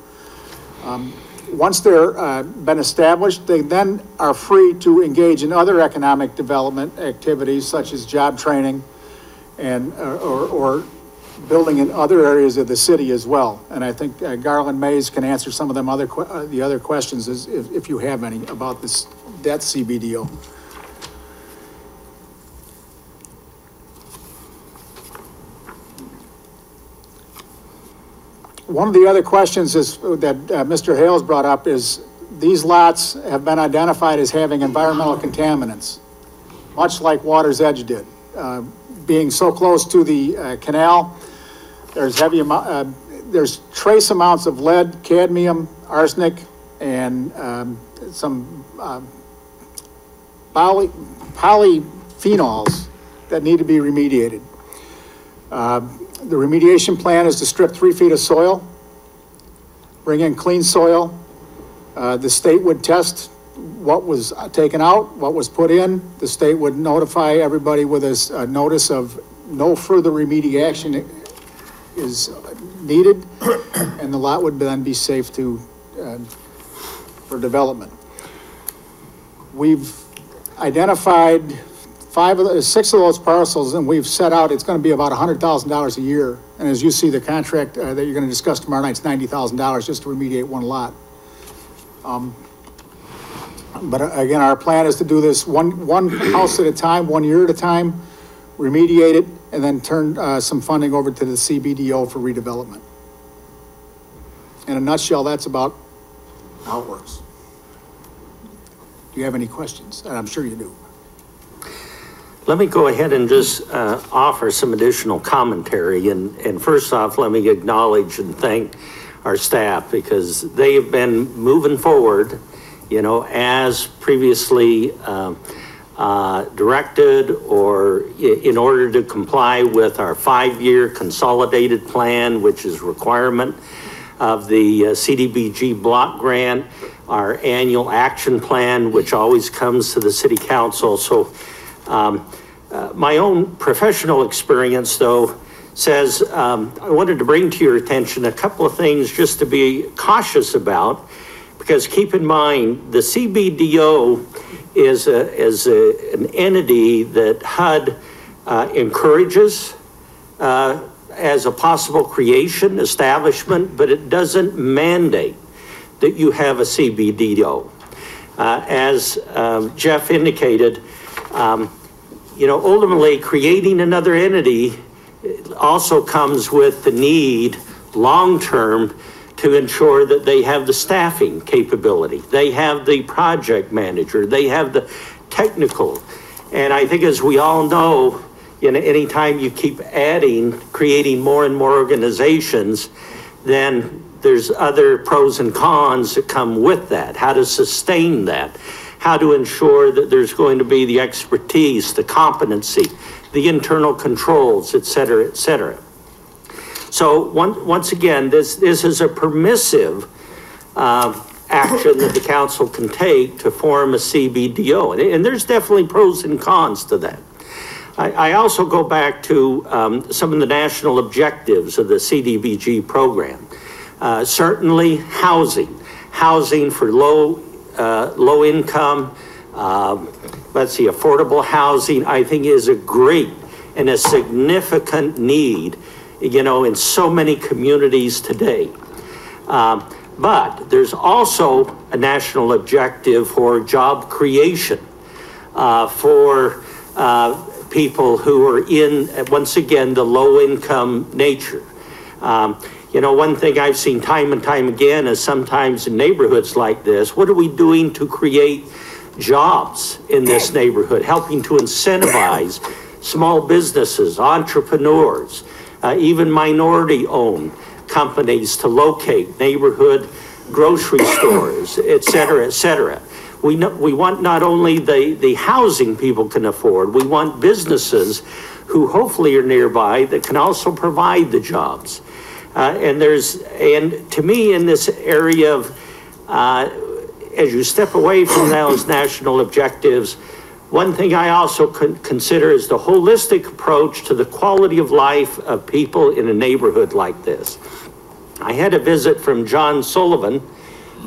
Once they're been established, they then are free to engage in other economic development activities such as job training and or building in other areas of the city as well. And I think Garland Mays can answer some of them the other questions if you have any about that CBDO. One of the other questions is that Mr. Hales brought up is these lots have been identified as having environmental contaminants, much like Water's Edge did. Being so close to the canal, there's there's trace amounts of lead, cadmium, arsenic, and some polyphenols that need to be remediated. The remediation plan is to strip 3 feet of soil, bring in clean soil. The state would test what was taken out, what was put in. The state would notify everybody with a notice of no further remediation is needed, and the lot would then be safe for development. We've identified 6 of those parcels, and we've set out it's going to be about $100,000 a year. And as you see, the contract that you're going to discuss tomorrow night is $90,000 just to remediate 1 lot. But again, our plan is to do this one house at a time, 1 year at a time, remediate it, and then turn some funding over to the CBDO for redevelopment. In a nutshell, that's about how it works. Do you have any questions? And I'm sure you do. Let me go ahead and just offer some additional commentary. And first off, let me acknowledge and thank our staff because they have been moving forward, you know, as previously directed or in order to comply with our 5-year consolidated plan, which is requirement of the CDBG block grant, our annual action plan, which always comes to the city council. So my own professional experience, though, says I wanted to bring to your attention a couple of things just to be cautious about, because keep in mind, the CBDO is an entity that HUD encourages as a possible creation, establishment, but it doesn't mandate that you have a CBDO. As Jeff indicated, you know, ultimately creating another entity also comes with the need long-term to ensure that they have the staffing capability. They have the project manager, they have the technical. And I think as we all know, you know, anytime you keep creating more and more organizations, then there's other pros and cons that come with that. How to sustain that, how to ensure that there's going to be the expertise, the competency, the internal controls, et cetera, et cetera. So once again, this is a permissive action that the council can take to form a CBDO. And there's definitely pros and cons to that. I also go back to some of the national objectives of the CDBG program. Certainly housing for low income, affordable housing, I think is a great and a significant need, you know, in so many communities today. But there's also a national objective for job creation for people who are in, once again, the low income nature. You know, one thing I've seen time and time again is sometimes in neighborhoods like this, what are we doing to create jobs in this neighborhood, helping to incentivize small businesses, entrepreneurs, even minority-owned companies to locate neighborhood grocery stores, et cetera, et cetera. We want not only the housing people can afford, we want businesses who hopefully are nearby that can also provide the jobs. And to me, in this area of, as you step away from those national objectives, one thing I also consider is the holistic approach to the quality of life of people in a neighborhood like this. I had a visit from John Sullivan,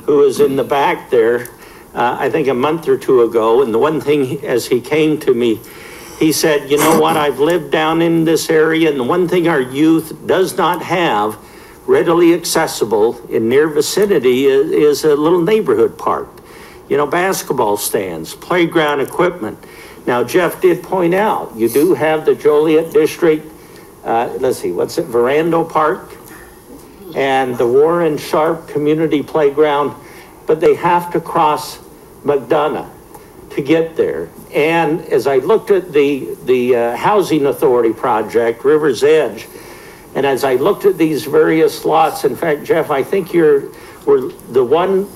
who is in the back there, I think a month or two ago. And the one thing, as he came to me, he said, you know what, I've lived down in this area, and the one thing our youth does not have readily accessible in near vicinity is a little neighborhood park. You know, basketball stands, playground equipment. Now, Jeff did point out, you do have the Joliet District, Verando Park, and the Warren Sharp Community Playground, but they have to cross McDonough to get there. And as I looked at the Housing Authority project, River's Edge, and as I looked at these various lots, in fact, Jeff, I think we're the one,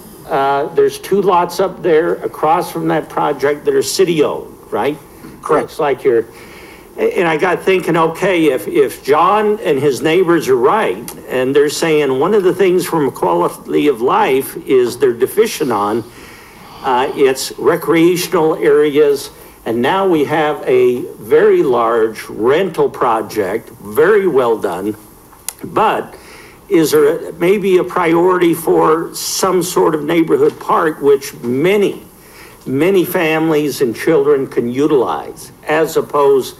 there's 2 lots up there across from that project that are city-owned, right? Correct. It's like and I got thinking, okay, if John and his neighbors are right, and they're saying one of the things from quality of life is they're deficient on, it's recreational areas, and now we have a very large rental project, very well done, but is there maybe a priority for some sort of neighborhood park which many families and children can utilize, as opposed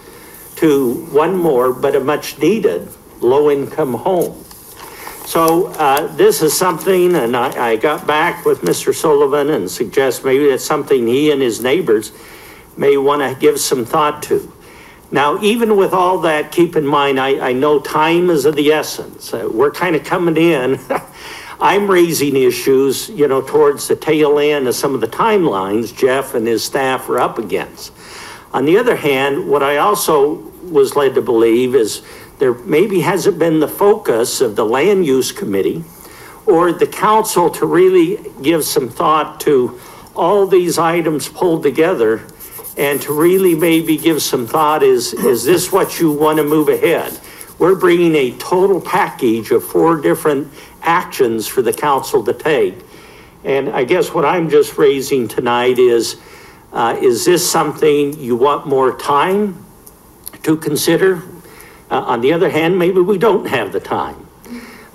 to one more, but a much needed low-income home. So this is something, and I got back with Mr. Sullivan and suggest maybe it's something he and his neighbors may want to give some thought to. Now, even with all that, keep in mind, I know time is of the essence. We're kind of coming in. I'm raising issues, you know, towards the tail end of some of the timelines Jeff and his staff are up against. On the other hand, what I also was led to believe is there maybe hasn't been the focus of the Land Use Committee or the council to really give some thought to all these items pulled together and to really maybe give some thought, is this what you want to move ahead? We're bringing a total package of 4 different actions for the council to take. And I guess what I'm just raising tonight is this something you want more time to consider? On the other hand, maybe we don't have the time.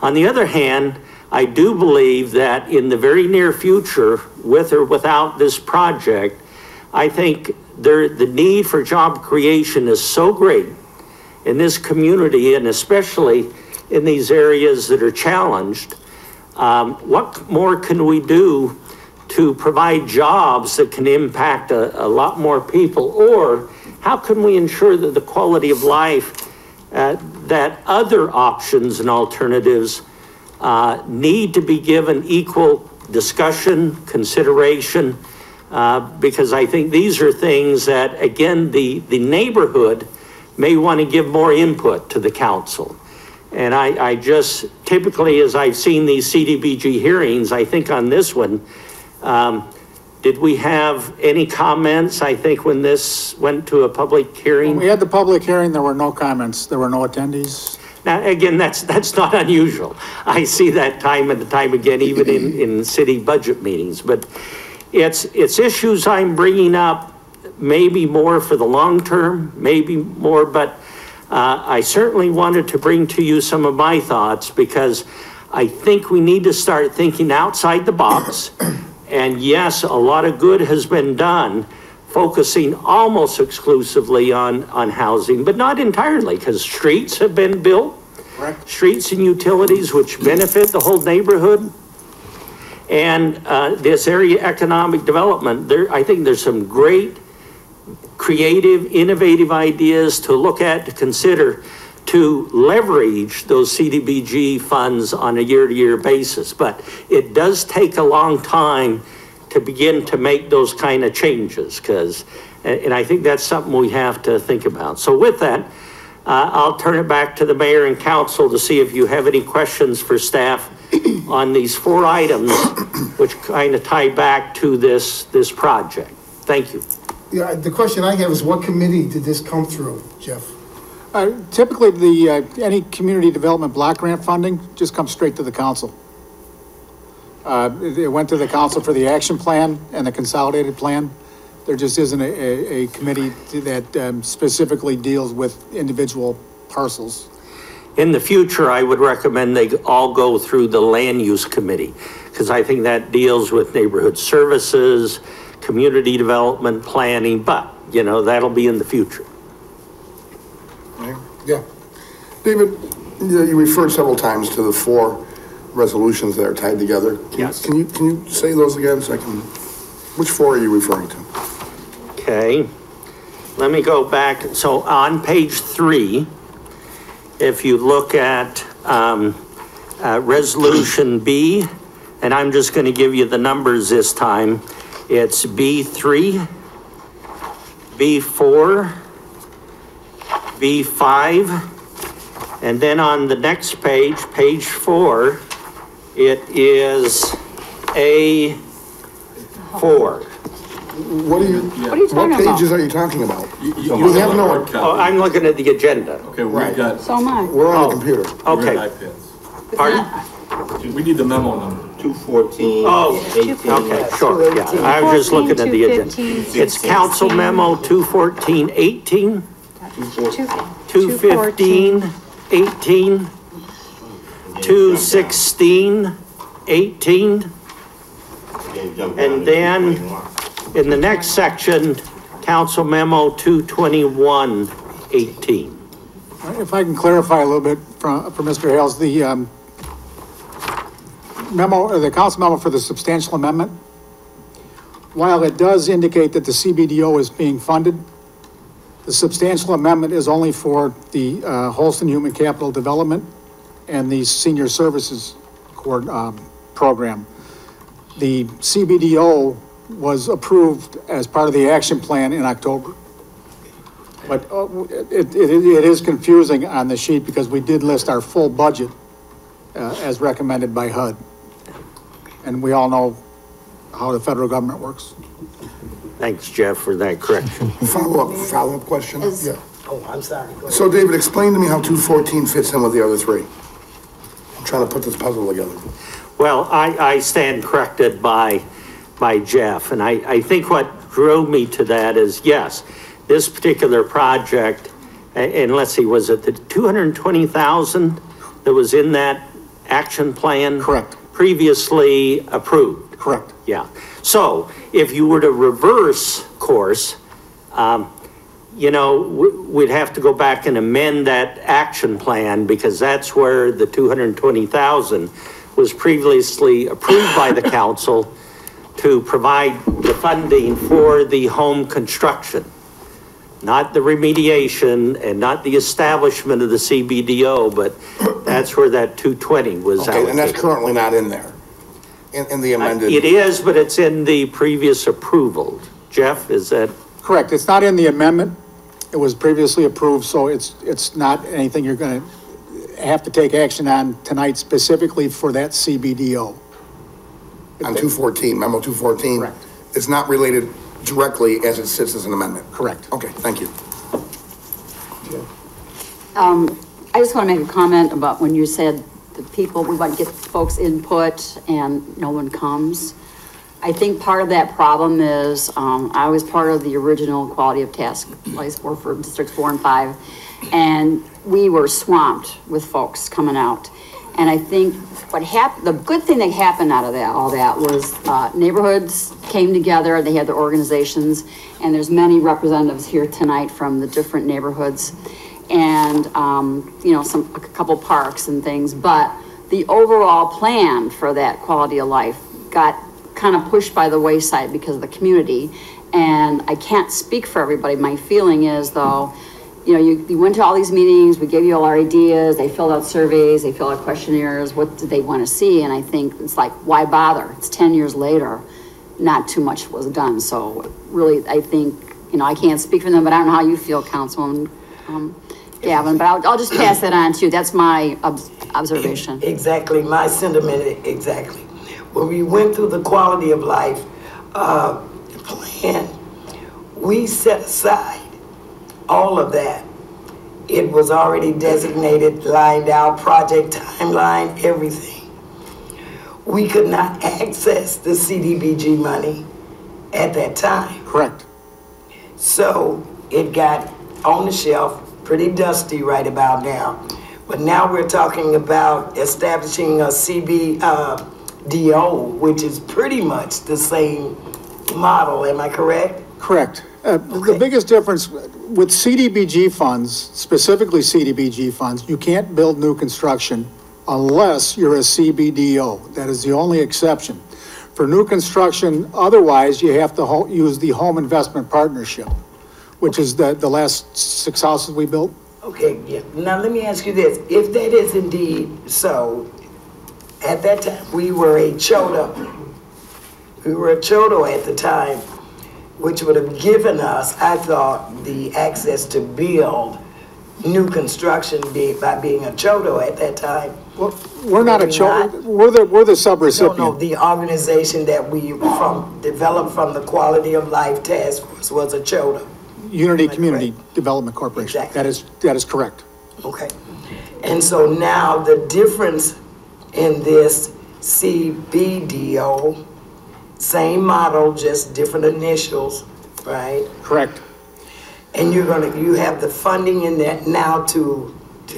On the other hand, I do believe that in the very near future, with or without this project, I think the need for job creation is so great in this community, and especially in these areas that are challenged. What more can we do to provide jobs that can impact a lot more people? Or how can we ensure that the quality of life, that other options and alternatives need to be given equal discussion, consideration, because I think these are things that, again, the neighborhood may want to give more input to the council. And I just, typically, as I've seen these CDBG hearings, I think on this one, Did we have any comments, I think, when this went to a public hearing? When we had the public hearing, there were no comments, there were no attendees. Now, again, that's not unusual. I see that time and time again, even in city budget meetings. But it's issues I'm bringing up, maybe more for the long term, maybe more, but I certainly wanted to bring to you some of my thoughts because I think we need to start thinking outside the box. And yes, a lot of good has been done, focusing almost exclusively on housing, but not entirely, because streets have been built. Correct. Streets and utilities which benefit the whole neighborhood. And this area economic development, I think there's some great creative, innovative ideas to look at, to consider, to leverage those CDBG funds on a year-to-year basis. But it does take a long time to begin to make those kind of changes, and I think that's something we have to think about. So with that, I'll turn it back to the mayor and council to see if you have any questions for staff on these 4 items, which kind of tie back to this project. Thank you. Yeah, the question I have is what committee did this come through, Jeff? Typically, any community development block grant funding just comes straight to the council. It went to the council for the action plan and the consolidated plan. There just isn't a committee that specifically deals with individual parcels. In the future, I would recommend they all go through the land use committee, because I think that deals with neighborhood services, community development planning, but you know, that'll be in the future. Yeah. David, you referred several times to the 4 resolutions that are tied together. Yes. Can you say those again so I can, which 4 are you referring to? Okay, let me go back. So on page 3, if you look at resolution B, and I'm just going to give you the numbers this time. It's B3, B4, B5, and then on the next page, page 4, it is A4. What pages are you talking about? You have no. Oh, I'm looking at the agenda. Okay, we've got. So am I. We're on the computer. Okay. Pardon? We need the memo number. 214. Oh, okay, sure, yeah. I was just looking at the agenda. It's council memo 214-18, 215-18, 216-18, and then in the next section, council memo 221-18. If I can clarify a little bit for Mr. Hales, the memo, or the council memo for the substantial amendment, while it does indicate that the CBDO is being funded, the substantial amendment is only for the Holston Human Capital Development and the Senior Services program. The CBDO was approved as part of the action plan in October. But it is confusing on the sheet because we did list our full budget as recommended by HUD. And we all know how the federal government works. Thanks, Jeff, for that correction. Follow-up question? Yeah. Oh, I'm sorry. Go ahead. So David, explain to me how 214 fits in with the other 3. I'm trying to put this puzzle together. Well, I stand corrected by Jeff, and I think what drove me to that is, yes, this particular project, and let's see, was it the 220,000 that was in that action plan? Correct. Previously approved? Correct. Yeah. So if you were to reverse course, you know, we'd have to go back and amend that action plan because that's where the 220,000 was previously approved by the council to provide the funding for the home construction, not the remediation and not the establishment of the CBDO, but that's where that 220 was allocated. Okay, and that's currently not in there, in the amended. It is, but it's in the previous approval. Jeff, is that? Correct. It's not in the amendment. It was previously approved, so it's not anything you're going to have to take action on tonight specifically for that CBDO. On 214, memo 214? Correct. it's not related directly as it sits as an amendment. Correct. Okay, thank you. I just want to make a comment about when you said the people, we want to get folks' input and no one comes. I think part of that problem is, I was part of the original quality of task force for Districts 4 and 5, and we were swamped with folks coming out. And I think what happened, the good thing that happened out of that, all that, was neighborhoods came together, they had their organizations, and there's many representatives here tonight from the different neighborhoods, and, you know, a couple parks and things, but the overall plan for that quality of life got kind of pushed by the wayside because of the community. And I can't speak for everybody. My feeling is, though, you know, you went to all these meetings, we gave you all our ideas, they filled out surveys, they filled out questionnaires, what did they want to see? And I think it's like, why bother? It's 10 years later, not too much was done. So really, I think, you know, I can't speak for them, but I don't know how you feel, Councilwoman Gavin, but I'll just pass that on to you. That's my observation. Exactly, my sentiment, exactly. When we went through the quality of life plan, we set aside all of that. It was already designated, lined out, project timeline, everything. We could not access the CDBG money at that time. Correct. So it got on the shelf, pretty dusty right about now. But now we're talking about establishing a CBDO, which is pretty much the same model. Am I correct? Correct. The biggest difference with CDBG funds, specifically CDBG funds, you can't build new construction unless you're a CBDO. That is the only exception. For new construction, otherwise, you have to use the Home Investment Partnership, which is the last 6 houses we built. Okay, yeah. Now let me ask you this. If that is indeed so, at that time, we were a CHODO. We were a CHODO at the time, which would have given us, I thought, the access to build new construction by being a CHODO at that time. Well, we're not a CHODO. We're the sub-recipient. No, the organization that we developed from the Quality of Life Task Force was a CHODO. Unity Community Development Corporation. Exactly. That is correct. Okay. And so now the difference in this CBDO, same model, just different initials, right? Correct. And you have the funding in that now to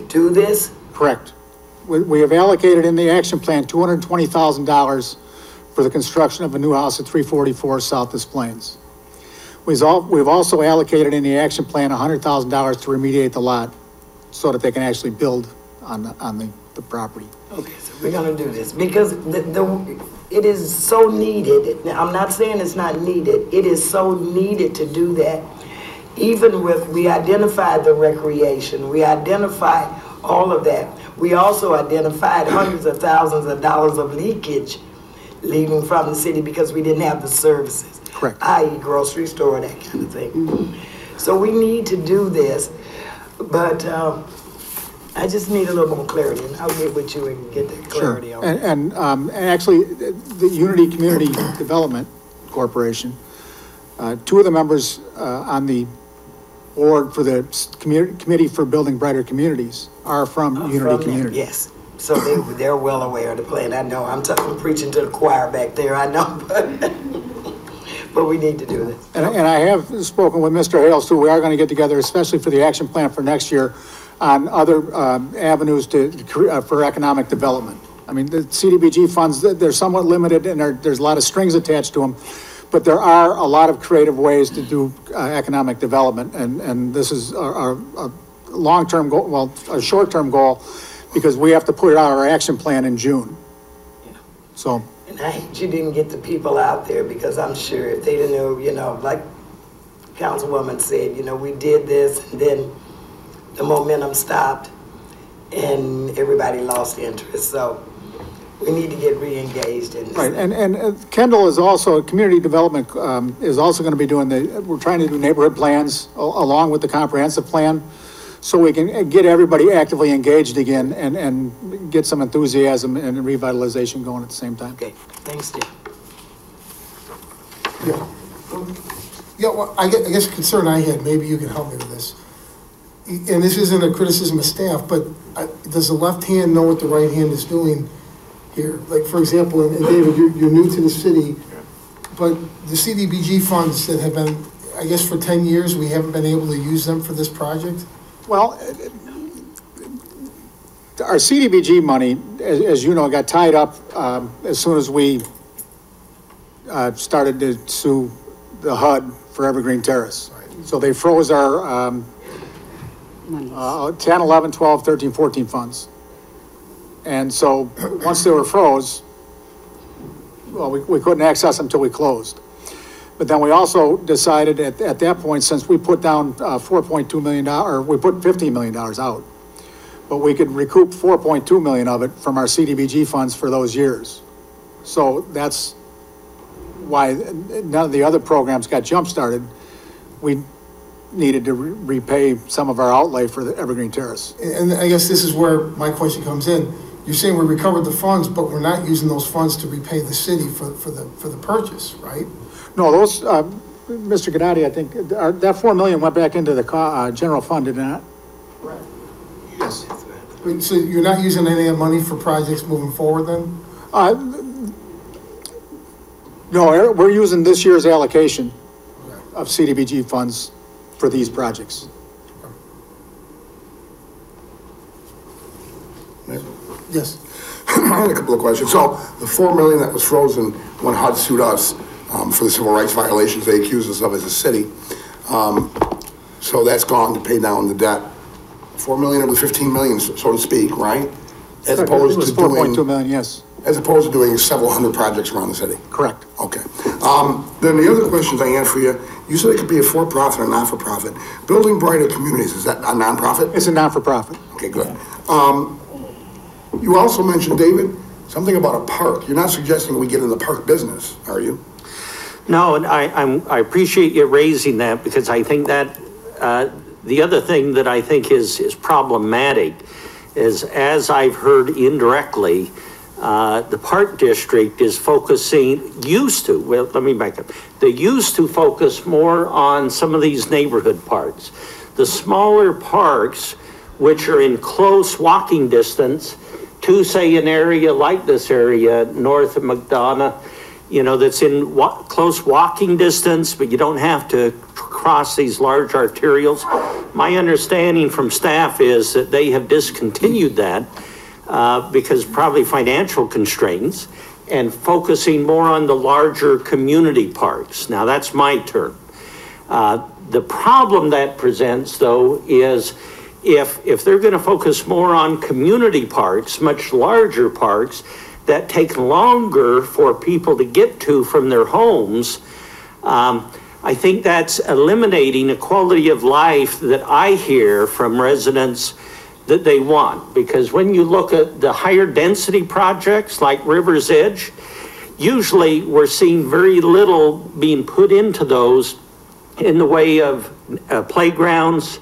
do this? Correct. We have allocated in the action plan $220,000 for the construction of a new house at 344 South Des Plaines. We've also allocated in the action plan $100,000 to remediate the lot so that they can actually build on the property. Okay, so we're gonna do this because it is so needed. Now, I'm not saying it's not needed. It is so needed to do that. Even with, we identified the recreation, we identified all of that. We also identified hundreds of thousands of dollars of leakage leaving from the city because we didn't have the services. Correct. I.e. grocery store, that kind of thing. So we need to do this, but I just need a little more clarity, and I'll get with you and get that clarity. Sure. On and actually, the Unity Community Development Corporation, 2 of the members on the board for the Committee for Building Brighter Communities are from Unity Community. Yes. So they're well aware of the plan. I know. I'm preaching to the choir back there. I know, but we need to do this. And I have spoken with Mr. Hales too. We are going to get together, especially for the action plan for next year, on other avenues for economic development. I mean, the CDBG funds, they're somewhat limited and there's a lot of strings attached to them, but there are a lot of creative ways to do economic development. And this is our long-term goal, well, a short-term goal, because we have to put out our action plan in June. Yeah. So. And I hate you didn't get the people out there because I'm sure if they didn't know, like Councilwoman said, we did this and then the momentum stopped and everybody lost interest. So we need to get re-engaged in this. Right, and Kendall is also, community development is also going to be doing we're trying to do neighborhood plans along with the comprehensive plan, so we can get everybody actively engaged again and get some enthusiasm and revitalization going at the same time. Okay, thanks, Jim. Yeah. Yeah, well, I guess the concern I had, maybe you can help me with this. And this isn't a criticism of staff, but does the left hand know what the right hand is doing here? Like, for example, and David, you're new to the city, but the CDBG funds that have been, I guess for 10 years, we haven't been able to use them for this project? Well, our CDBG money, as you know, got tied up as soon as we started to sue the HUD for Evergreen Terrace. So they froze our 10, 11, 12, 13, 14 funds. And so once they were froze, well, we couldn't access them until we closed. But then we also decided at that point, since we put down $4.2 million, or we put $15 million out, but we could recoup 4.2 million of it from our CDBG funds for those years. So that's why none of the other programs got jump-started. We needed to repay some of our outlay for the Evergreen Terrace. And I guess this is where my question comes in. You're saying we recovered the funds, but we're not using those funds to repay the city for the purchase, right? No, those, Mr. Gennady, I think, that 4 million went back into the general fund, did it not? Right. Yes. So you're not using any of that money for projects moving forward then? No, we're using this year's allocation of CDBG funds for these projects. Yes. I had a couple of questions. So the 4 million that was frozen when HUD sued us for the civil rights violations they accused us of as a city, so that's gone to pay down the debt. 4 million of the 15 million, so to speak, right? As opposed to doing 4.2 million, yes. As opposed to doing several hundred projects around the city. Correct. Okay. Then the other questions I had for you, you said it could be a for-profit or not-for-profit. Building Brighter Communities, is that a non-profit? It's a non-for-profit. Okay, good. You also mentioned, David, something about a park. You're not suggesting we get in the park business, are you? No, and I appreciate you raising that, because I think that the other thing that I think is problematic is, as I've heard indirectly, the Park District is let me back up. They used to focus more on some of these neighborhood parks. The smaller parks, which are in close walking distance to, say, an area like this area, north of McDonough, you know, that's in close walking distance, but you don't have to cross these large arterials. My understanding from staff is that they have discontinued that because probably financial constraints, and focusing more on the larger community parks. Now, that's my term. The problem that presents, though, is if they're going to focus more on community parks, much larger parks, that take longer for people to get to from their homes, I think that's eliminating a quality of life that I hear from residents that they want. Because when you look at the higher density projects like River's Edge, usually we're seeing very little being put into those in the way of playgrounds,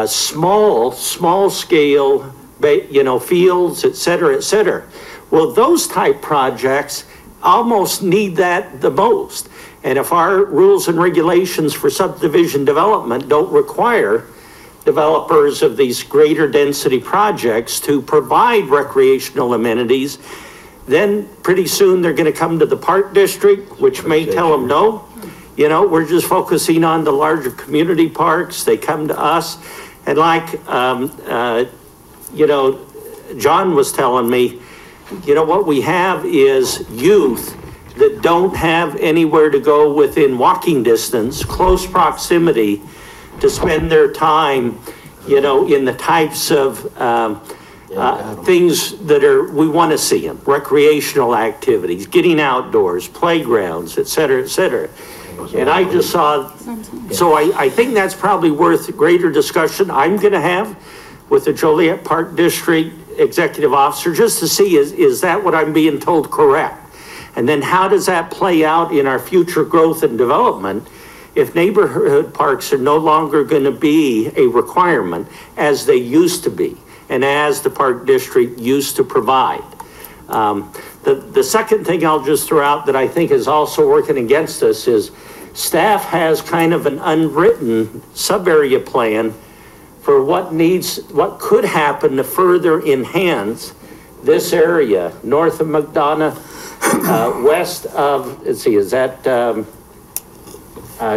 small scale, you know, fields, et cetera. Well, those type projects almost need that the most. And if our rules and regulations for subdivision development don't require developers of these greater density projects to provide recreational amenities, then pretty soon they're going to come to the Park District, which may tell them no. You know, we're just focusing on the larger community parks. They come to us. And like, you know, John was telling me, you know, what we have is youth that don't have anywhere to go within walking distance, close proximity to spend their time, you know, in the types of things that we want to see them, recreational activities, getting outdoors, playgrounds, et cetera, et cetera. And I just saw, so I think that's probably worth greater discussion I'm going to have with the Joliet Park District Executive Officer, just to see is that what I'm being told correct? And then how does that play out in our future growth and development if neighborhood parks are no longer going to be a requirement as they used to be and as the Park District used to provide? The second thing I'll just throw out that I think is also working against us is staff has kind of an unwritten sub-area plan for what could happen to further enhance this area, north of McDonough, west of, let's see, is that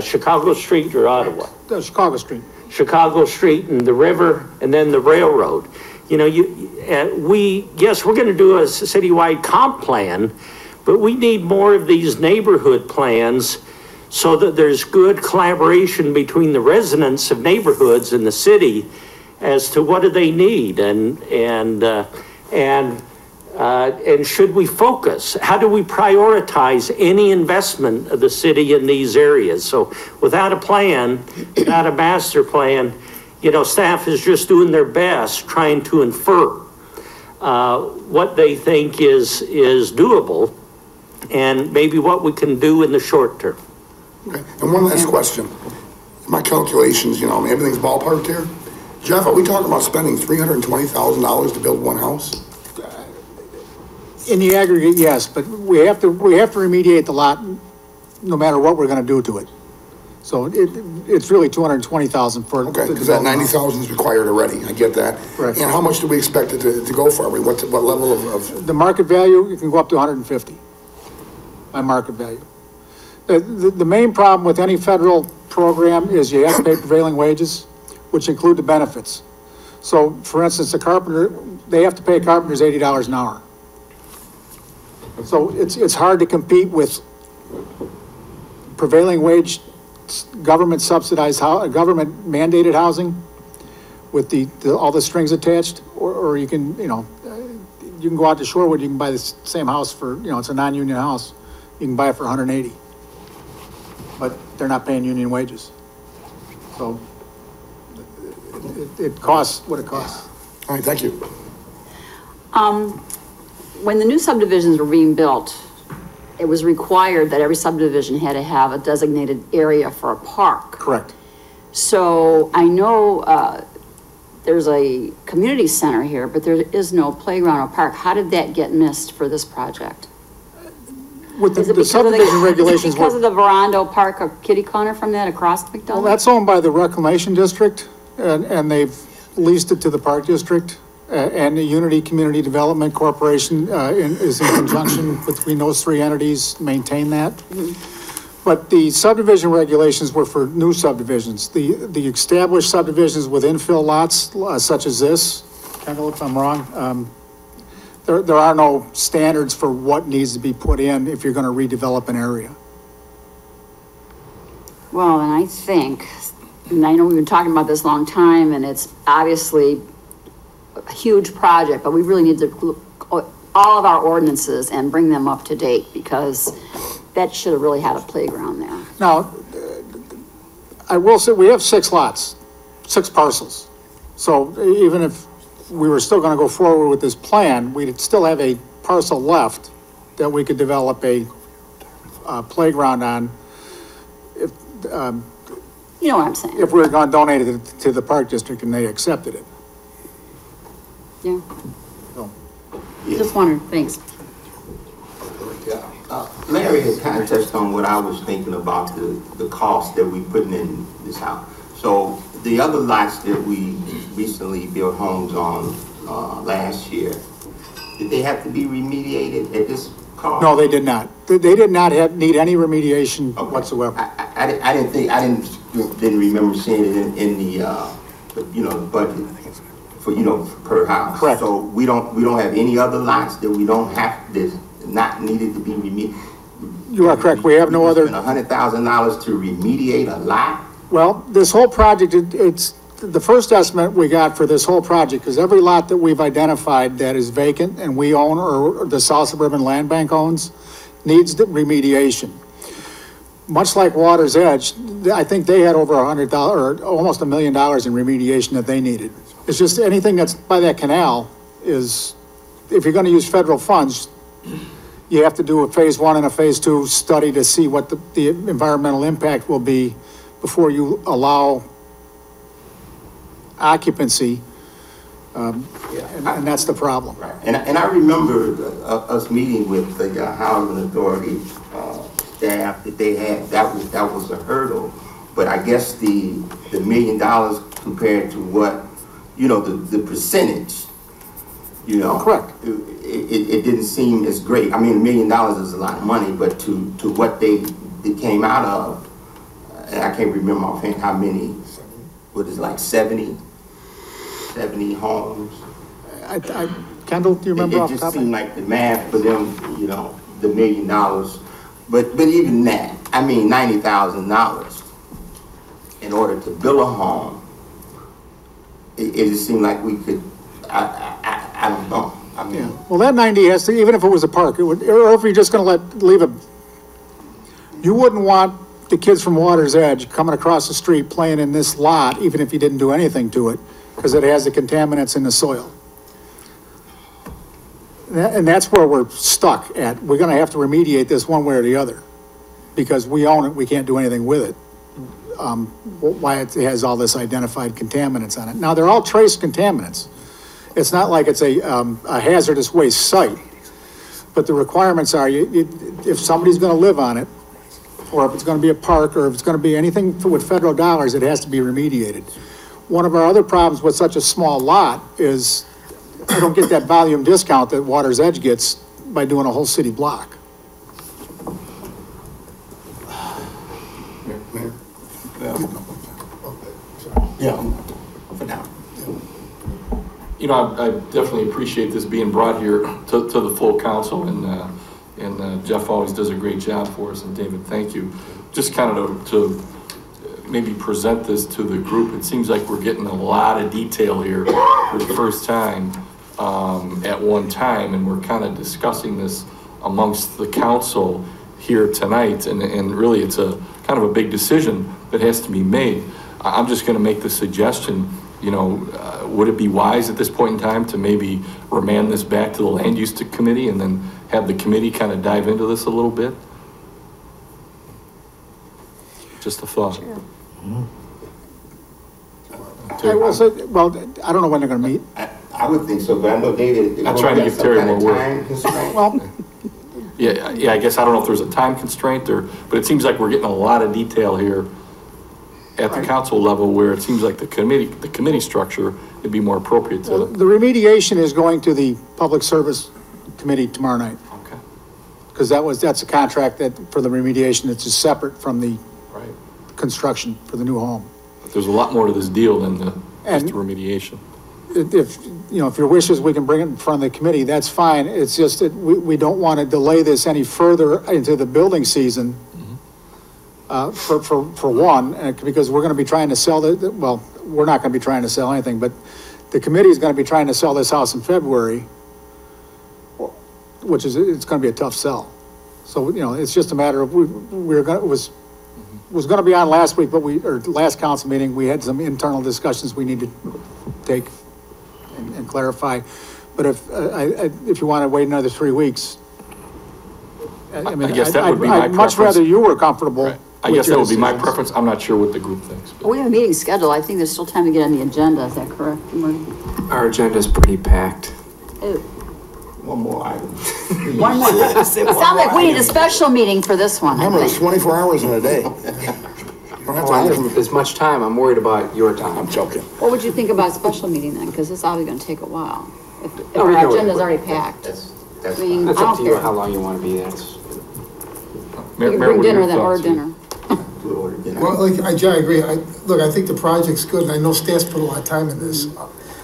Chicago Street or Ottawa? Chicago Street. Chicago Street and the river and then the railroad. You know, yes, we're gonna do a citywide comp plan, but we need more of these neighborhood plans so that there's good collaboration between the residents of neighborhoods in the city as to what do they need and should we focus? How do we prioritize any investment of the city in these areas? So without a plan, without a master plan, you know, staff is just doing their best trying to infer what they think is doable and maybe what we can do in the short term. Okay. And one last question. My calculations, you know, everything's ballparked here. Jeff, are we talking about spending $320,000 to build one house? In the aggregate, yes, but we have to remediate the lot no matter what we're gonna do to it. So it's really $220,000 for. Okay, because that $90,000 is required already, I get that. Right. And how much do we expect it to go for? What level of? The market value, it can go up to 150 by market value. The main problem with any federal program is you have to pay prevailing wages, which include the benefits. So for instance, the carpenter, they have to pay carpenters $80 an hour. So it's hard to compete with prevailing wage, government subsidized, government mandated housing with all the strings attached, or you can, you know, you can go out to Shorewood, you can buy the same house for, you know, it's a non-union house. You can buy it for 180, but they're not paying union wages. So it costs what it costs. All right, thank you. When the new subdivisions were being built, it was required that every subdivision had to have a designated area for a park. Correct. So I know there's a community center here, but there is no playground or park. How did that get missed for this project? With the subdivision regulations. Because of the Verondo Park or kitty corner from that across McDonald? Well, that's owned by the Reclamation District, and they've leased it to the Park District. And the Unity Community Development Corporation is in conjunction between those three entities, maintain that. But the subdivision regulations were for new subdivisions. The established subdivisions with infill lots, such as this, Kendall, if I'm wrong, there are no standards for what needs to be put in if you're gonna redevelop an area. Well, and I think, and I know we've been talking about this a long time, and it's obviously a huge project, but we really need to look all of our ordinances and bring them up to date, because that should have really had a playground there. Now, I will say, we have 6 lots, 6 parcels. So even if we were still gonna go forward with this plan, we'd still have a parcel left that we could develop a playground on. If, you know what I'm saying? If we were gonna donate it to the Park District and they accepted it. Yeah. So. Just wondering, thanks. Larry had kind of touched on what I was thinking about the cost that we putting in this house. So the other lots that we recently built homes on last year, did they have to be remediated at this cost? No, they did not. They did not need any remediation whatsoever. I didn't remember seeing it in the you know, budget for, you know, per house. Correct. So we don't have any other lots that we don't have, that's not needed to be remediated. You are correct. We have no other. $100,000 to remediate a lot? Well, this whole project, it's the first estimate we got for this whole project, because every lot that we've identified that is vacant and we own or the South Suburban Land Bank owns needs the remediation. Much like Water's Edge, I think they had over $100,000 or almost $1 million in remediation that they needed. It's just anything that's by that canal is, if you're going to use federal funds, you have to do a phase 1 and a phase 2 study to see what the environmental impact will be before you allow occupancy Yeah. And that's the problem. Right. And I remember us meeting with the housing authority staff that they had, that was a hurdle. But I guess the $1 million compared to what, you know, the percentage, you know. Correct. It didn't seem as great. I mean, $1 million is a lot of money, but to what they came out of, and I can't remember offhand how many, what is it, like 70 homes. Kendall, do you remember It off the just top of seemed like the math for them, you know, the $1 million. But even that, I mean, $90,000 in order to build a home, it just seemed like we could, I don't know. I mean, Yeah. Well, that 90 has to, even if it was a park, it would, or if you're just gonna leave a, you wouldn't want the kids from Water's Edge coming across the street playing in this lot, even if you didn't do anything to it, because it has the contaminants in the soil. And that's where we're stuck at. We're gonna have to remediate this one way or the other, because we own it, we can't do anything with it. Why it has all this identified contaminants on it. Now, they're all trace contaminants. It's not like it's a hazardous waste site, but the requirements are, if somebody's gonna live on it, or if it's gonna be a park, or if it's gonna be anything with federal dollars, it has to be remediated. One of our other problems with such a small lot is I don't get that volume discount that Water's Edge gets by doing a whole city block. Mayor? Yeah, for now. You know, I definitely appreciate this being brought here to the full council, and Jeff always does a great job for us, and David, thank you. Just kind of to maybe present this to the group, it seems like we're getting a lot of detail here for the first time at one time, and we're kind of discussing this amongst the council here tonight, and really it's a kind of a big decision that has to be made. I'm just going to make the suggestion, you know, would it be wise at this point in time to maybe remand this back to the land use committee and then have the committee kind of dive into this a little bit? Just a thought. Sure. I will say, well, I don't know when they're gonna meet. I would think so, but I know David. I'm trying to give Terry more work. Well, Yeah, I guess I don't know if there's a time constraint or, but it seems like we're getting a lot of detail here at the council level where it seems like the committee structure would be more appropriate to. the remediation is going to the Public Service Committee tomorrow night. Okay. Because that's a contract that, for the remediation, that's just separate from the Right. construction for the new home. But there's a lot more to this deal than just And- the remediation. If, you know, if your wish is we can bring it in front of the committee, that's fine. It's just that we don't want to delay this any further into the building season. For one, because we're going to be trying to sell well, we're not going to be trying to sell anything, but the committee is going to be trying to sell this house in February, which is, it's going to be a tough sell. So, you know, it's just a matter of, was going to be on last week, but last council meeting, we had some internal discussions we need to take and clarify. But if you want to wait another 3 weeks, I mean, I guess that would be my I'd much preference. rather you were comfortable. Right. I guess that would be my decisions. preference. I'm not sure what the group thinks. But. We have a meeting scheduled. I think there's still time to get on the agenda. Is that correct, Marty? Our agenda's pretty packed. Oh, One more item. one more. It sounds like we need a special meeting for this one. I Remember, it's think. 24 hours in a day. You don't have Well, to I listen have to- as much time. I'm worried about your time. I'm joking. What would you think about a special meeting then? Because it's obviously going to take a while. If Oh, our we know it. agenda's already packed. That's I mean, That's I up don't to you care. how long you want to be. That's. You can bring dinner then, or dinner. Well, like, I agree. Look, I think the project's good, and I know staff's put a lot of time in this.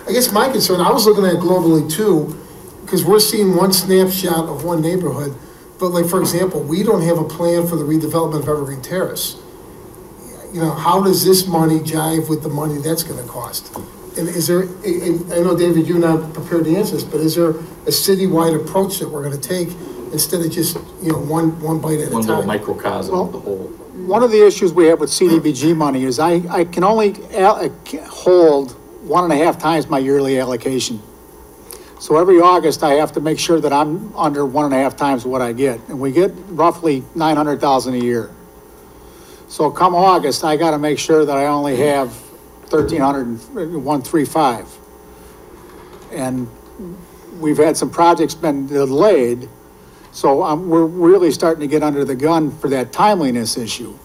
I guess my concern, I was looking at it globally too, because we're seeing one snapshot of one neighborhood, but like, for example, we don't have a plan for the redevelopment of Evergreen Terrace. You know, how does this money jive with the money that's gonna cost? And is there, and I know, David, you're not prepared to answer this, but is there a citywide approach that we're gonna take instead of just, you know, one bite at a One little time? microcosm of the whole. One of the issues we have with CDBG money is I can only hold 1.5 times my yearly allocation. So every August, I have to make sure that I'm under 1.5 times what I get. And we get roughly $900,000 a year. So come August, I got to make sure that I only have $1,335. and we've had some projects been delayed, so we're really starting to get under the gun for that timeliness issue.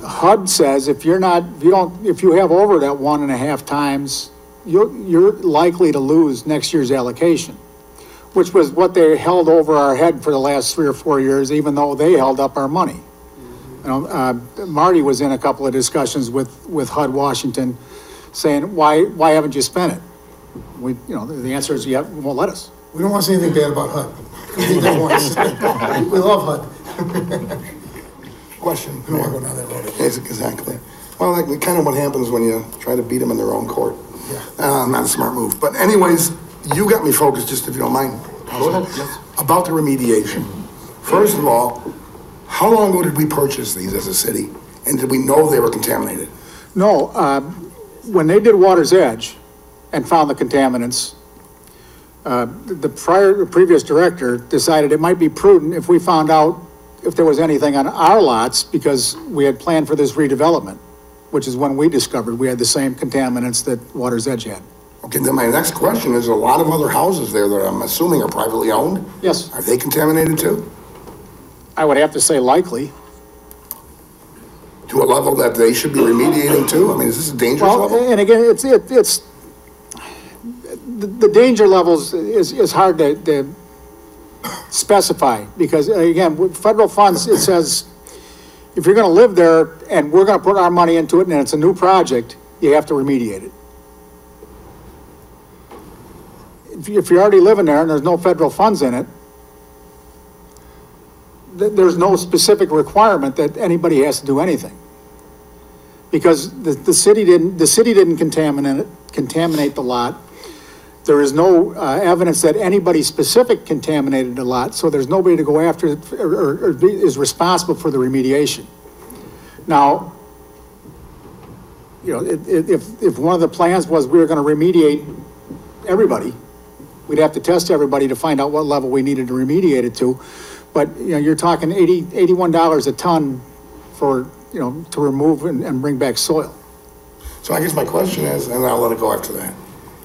HUD says if you have over that 1.5 times, you're likely to lose next year's allocation, which was what they held over our head for the last 3 or 4 years, even though they held up our money. You know, Marty was in a couple of discussions with HUD Washington saying, why haven't you spent it? The answer is, yeah, won't let us. We don't want to say anything bad about HUD. We did that once. We love HUD. Question. We don't want to go down that road. Yes, exactly. Well, like, kind of what happens when you try to beat them in their own court. Yeah. Not a smart move. But anyways, you got me focused, just if you don't mind. Go ahead, yes. About the remediation. First of all, how long ago did we purchase these as a city? And did we know they were contaminated? No, when they did Water's Edge and found the contaminants, the previous director decided it might be prudent if we found out if there was anything on our lots, because we had planned for this redevelopment, which is when we discovered we had the same contaminants that Water's Edge had. Okay, then my next question is, a lot of other houses there that I'm assuming are privately owned? Yes. Are they contaminated too? I would have to say likely. To a level that they should be remediating too? I mean, is this a dangerous level? And again, it's the danger levels is hard to specify, because again, with federal funds, it says, if you're gonna live there and we're gonna put our money into it and it's a new project, you have to remediate it. If you're already living there and there's no federal funds in it, there's no specific requirement that anybody has to do anything. Because the city didn't contaminate the lot. There is no evidence that anybody specific contaminated the lot, so there's nobody to go after or is responsible for the remediation. Now, if one of the plans was we were going to remediate everybody, we'd have to test everybody to find out what level we needed to remediate it to. But, you're talking $81 a ton for, to remove and bring back soil. So I guess my question is, and I'll let it go after that.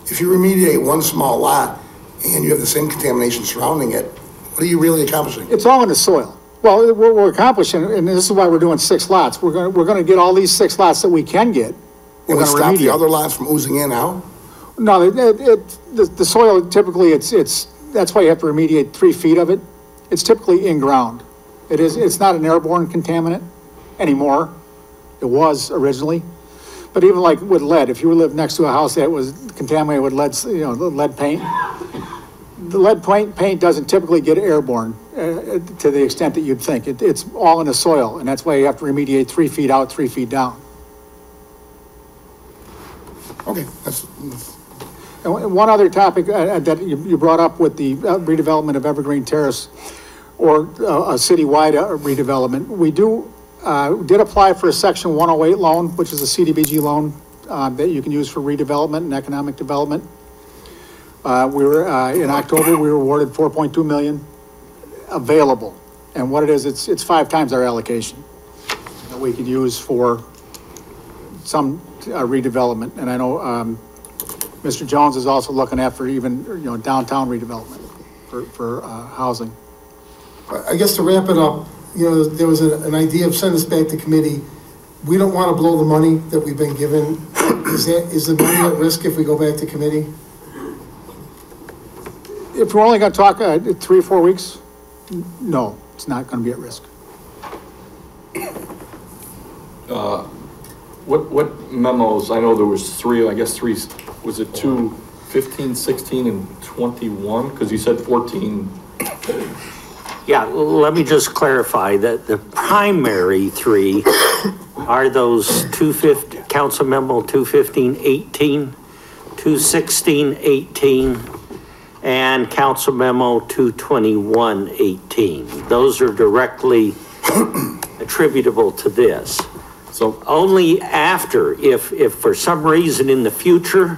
If you remediate one small lot and you have the same contamination surrounding it, what are you really accomplishing? It's all in the soil. Well, what we're accomplishing, and this is why we're doing 6 lots. We're going to get all these 6 lots that we can get. Will we stop the other lots from oozing in out? No, the soil typically that's why you have to remediate 3 feet of it. It's typically in ground. It's not an airborne contaminant anymore. It was originally. But even like with lead, if you live next to a house that was contaminated with lead, lead paint, the lead paint doesn't typically get airborne to the extent that you'd think. It's all in the soil, and that's why you have to remediate 3 feet out, 3 feet down. Okay, And one other topic that you brought up with the redevelopment of Evergreen Terrace, or a citywide redevelopment, we did apply for a Section 108 loan, which is a CDBG loan that you can use for redevelopment and economic development. We were in October, we were awarded $4.2 million available, and what it is, it's 5 times our allocation that we could use for some redevelopment. And I know Mr. Jones is also looking at for even downtown redevelopment for housing. I guess to wrap it up, there was an idea of sending this back to committee. We don't want to blow the money that we've been given. Is the money at risk if we go back to committee? If we're only going to talk 3 or 4 weeks, no, it's not going to be at risk. What memos, I know there was 3, I guess 3, was it 2, 15, 16, and 21? Because you said 14. Yeah, let me just clarify that the primary 3 are those 250, Council Memo 215-18, 216-18, and Council Memo 221-18. Those are directly attributable to this. So only after, if for some reason in the future,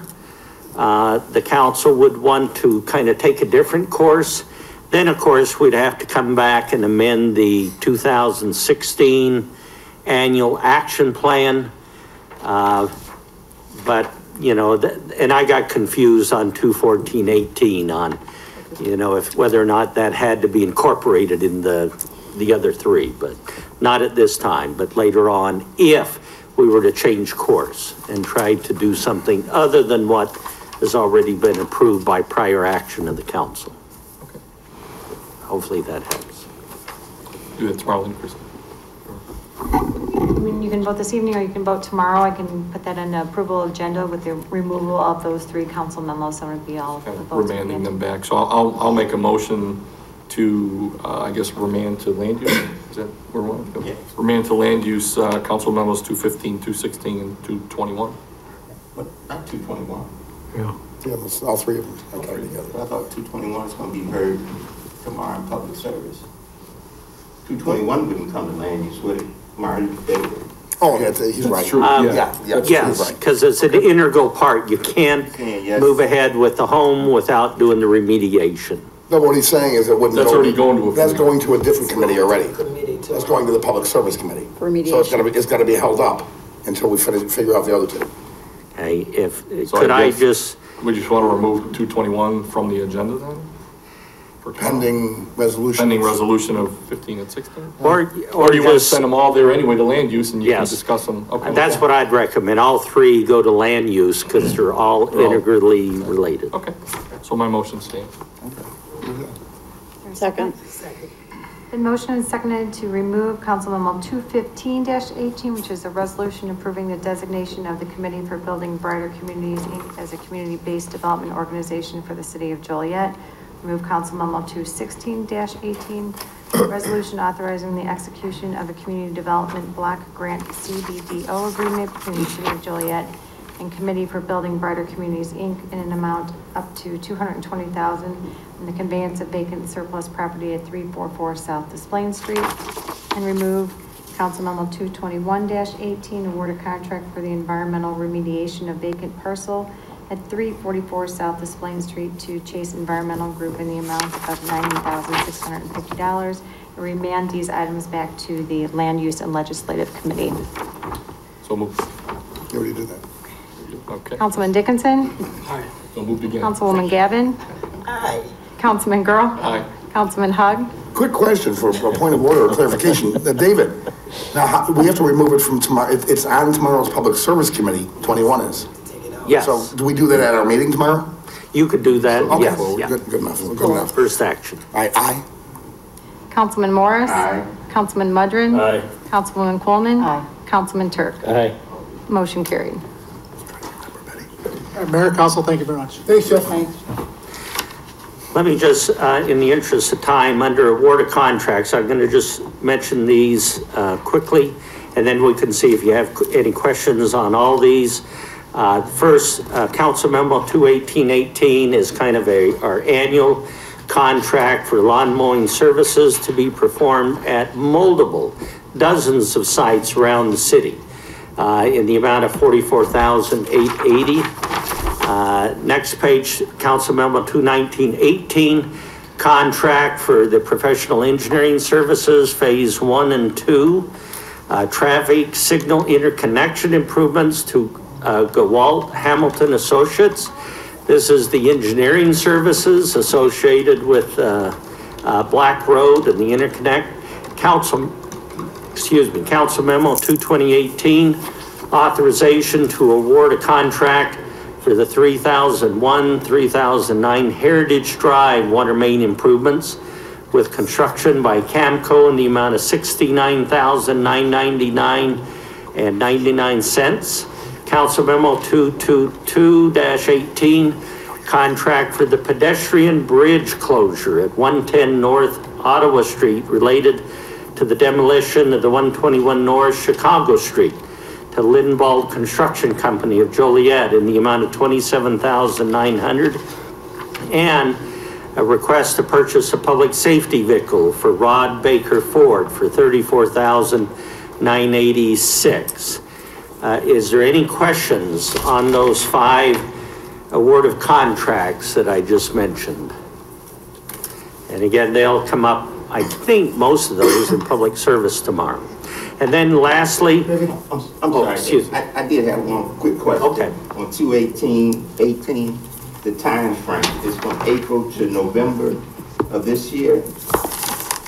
the council would want to kind of take a different course, then of course we'd have to come back and amend the 2016 annual action plan. But you know, and I got confused on 21418 on, you know, if whether or not that had to be incorporated in the other three, but not at this time, but later on, if we were to change course and try to do something other than what has already been approved by prior action of the council. Okay. Hopefully that helps. Do that tomorrow, then, Chris. I mean, you can vote this evening or you can vote tomorrow. I can put that in the approval agenda with the removal of those 3 council memos. That would be all. Kind the of votes remanding we them back. So I'll make a motion to, I guess, remand to land use. Is that where we want to go? Yes. Remand to land use, council memos 215, 216, and 221. What, not 221? Yeah, it's all 3 of them. I carry together. I thought 221 is going to be heard tomorrow in public service. 221 wouldn't come to land use, would it? Martin, David? Oh, yeah, he's right. True. Yeah, he's Yes, right. because it's an integral part. You can't yes. move ahead with the home without doing the remediation. No, what he's saying is it wouldn't. That's already going to a That's committee. going to a different committee already. Committee to- That's going to the Public Service Committee. Remediation. So it's gotta be held up until we figure out the other 2. Okay, So could I guess just, we just want to remove 221 from the agenda then? For tomorrow? Pending resolution. Pending resolution of 15 and 16? or Or do you want to just, send them all there anyway to land use and you can Yes. discuss them? Okay. that's what I'd recommend. All 3 go to land use because they're all They're all- integrally related. Okay, so my motion stands. Second. Been motioned and seconded to remove Council Memo 215-18, which is a resolution approving the designation of the Committee for Building Brighter Communities, Inc. as a community-based development organization for the city of Joliet. Remove Council Memo 216-18, resolution authorizing the execution of a community development block grant CBDO agreement between the city of Joliet and Committee for Building Brighter Communities, Inc. in an amount up to $220,000 in the conveyance of vacant surplus property at 344 South Desplain Street. And remove Council Memo 221-18, award a contract for the environmental remediation of vacant parcel at 344 South Desplain Street to Chase Environmental Group in the amount of $90,650. And remand these items back to the Land Use and Legislative Committee. So moved. You already did that. Okay. Councilman Dickinson? So moved again. Councilwoman Gavin? Aye. Councilman Girl? Aye. Councilman Hug? Quick question for a point of order or clarification. David, now, we have to remove it from tomorrow. It's on tomorrow's Public Service Committee, 21 is. Yes, So do we do that at our meeting tomorrow? you could do that, Okay, yes, well, yeah. good enough, good enough. First action. Aye. Councilman Morris? Aye. Councilman Mudrin? Aye. Councilwoman Coleman? Aye. Councilman Turk? Aye. Motion carried. Mayor, council, thank you very much. Thanks, Jeff. Let me just, in the interest of time, under award of contracts, I'm going to just mention these quickly, and then we can see if you have any questions on all these. First, Council Memo 21818 is kind of our annual contract for lawn mowing services to be performed at multiple dozens of sites around the city in the amount of $44,880. Next page, Council Memo 21918, contract for the professional engineering services, phase 1 and 2, traffic signal interconnection improvements to Gawalt Hamilton Associates. This is the engineering services associated with Black Road and the interconnect. Council Memo 22018, authorization to award a contract for the 3001-3009 Heritage Drive water main improvements with construction by Camco in the amount of $69,999.99. Council Memo 222-18, contract for the pedestrian bridge closure at 110 North Ottawa Street related to the demolition of the 121 North Chicago Street to Lindbald Construction Company of Joliet in the amount of $27,900, and a request to purchase a public safety vehicle for Rod Baker Ford for $34,986. Is there any questions on those 5 award of contracts that I just mentioned? And again, they'll come up, I think, most of those in public service tomorrow. And then lastly, I'm Oh, sorry, excuse me. I did have one quick question. Okay. On 2/18/18, the time frame is from April to November of this year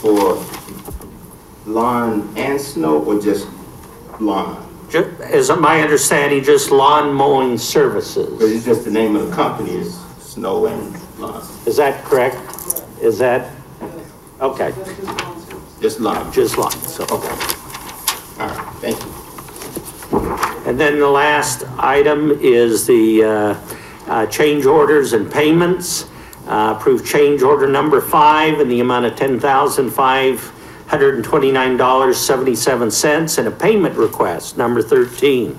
for lawn and snow, or just lawn? as my understanding, just lawn mowing But services. it's just the name of the company is Snow and Lawn, Is that correct? Is that, okay, just lawn. just lawn, so, okay. All right, thank you. And then the last item is the change orders and payments. Approved change order number 5 in the amount of $10,529.77, and a payment request number 13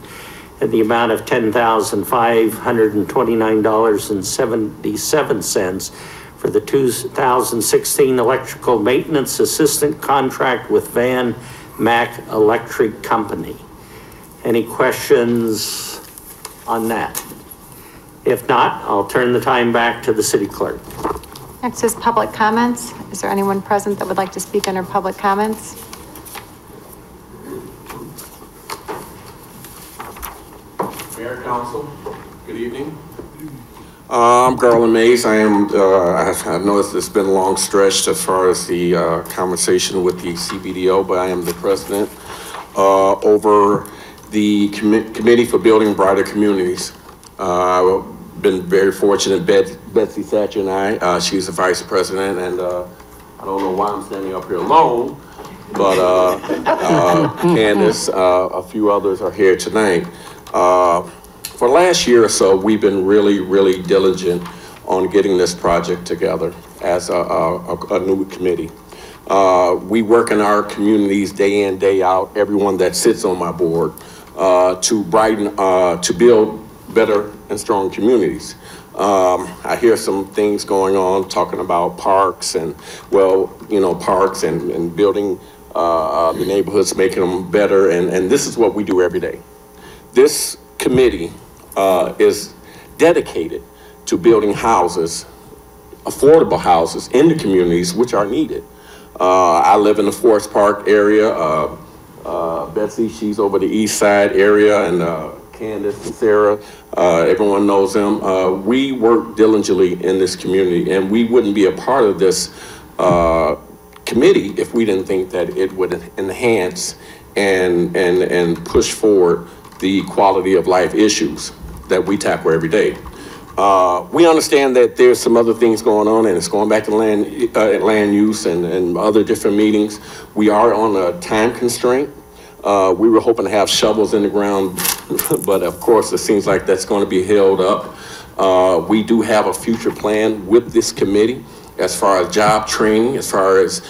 in the amount of $10,529.77 for the 2016 electrical maintenance assistant contract with Van Mack Electric Company. Any questions on that? If not, I'll turn the time back to the city clerk. Next is public comments. Is there anyone present that would like to speak under public comments? Mayor, Council, good evening. I'm Garland Mays. I know it's been a long stretch as far as the conversation with the CBDO, but I am the president over the Committee for Building Brighter Communities. I've been very fortunate, Betsy Thatcher and I, she's the vice president, and I don't know why I'm standing up here alone, but Candace, a few others are here tonight. For the last year or so, we've been really diligent on getting this project together as a new committee. We work in our communities day in, day out, everyone that sits on my board, to brighten, to build better and strong communities. I hear some things going on talking about parks and, well, you know, parks and building the neighborhoods, making them better, and this is what we do every day. This committee is dedicated to building houses, affordable houses in the communities which are needed. I live in the Forest Park area. Betsy, she's over the east side area, and Candace and Sarah, everyone knows them. We work diligently in this community, and we wouldn't be a part of this committee if we didn't think that it would enhance and push forward the quality of life issues that we tackle every day. We understand that there's some other things going on, and it's going back to land use and other different meetings. We are on a time constraint. We were hoping to have shovels in the ground, but of course it seems like that's going to be held up. We do have a future plan with this committee as far as job training, as far as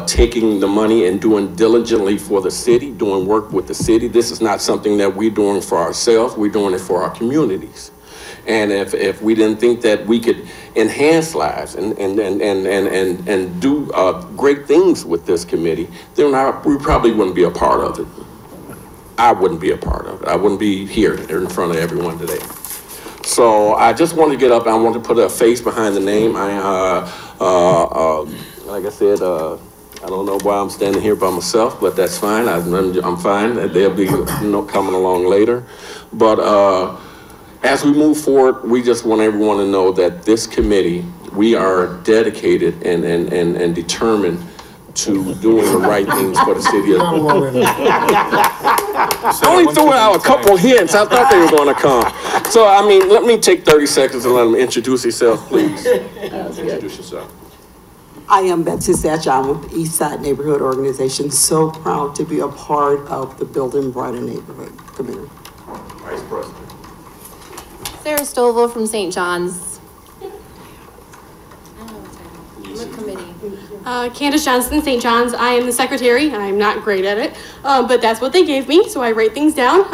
taking the money and doing diligently for the city, doing work with the city. This is not something that we're doing for ourselves, we're doing it for our communities. And if we didn't think that we could enhance lives and do great things with this committee, then we probably wouldn't be a part of it. I wouldn't be a part of it. I wouldn't be here in front of everyone today. So I just wanted to get up. I want to put a face behind the name. Like I said, I don't know why I'm standing here by myself, but that's fine. I'm fine. They'll be coming along later. But as we move forward, we just want everyone to know that this committee, we are dedicated and determined to doing the right things for the city of. I only threw out a couple hints. I thought they were going to come. So, I mean, let me take 30 seconds and let them introduce themselves, please. Introduce yourself. I am Betsy Thatcher. I'm with the East Side Neighborhood Organization. So proud to be a part of the Building Brighter Neighborhood Committee. Vice President. Sarah Stovall from St. John's. I'm a committee. Candace Johnson, St. John's. I am the secretary. I'm not great at it, but that's what they gave me, so I write things down.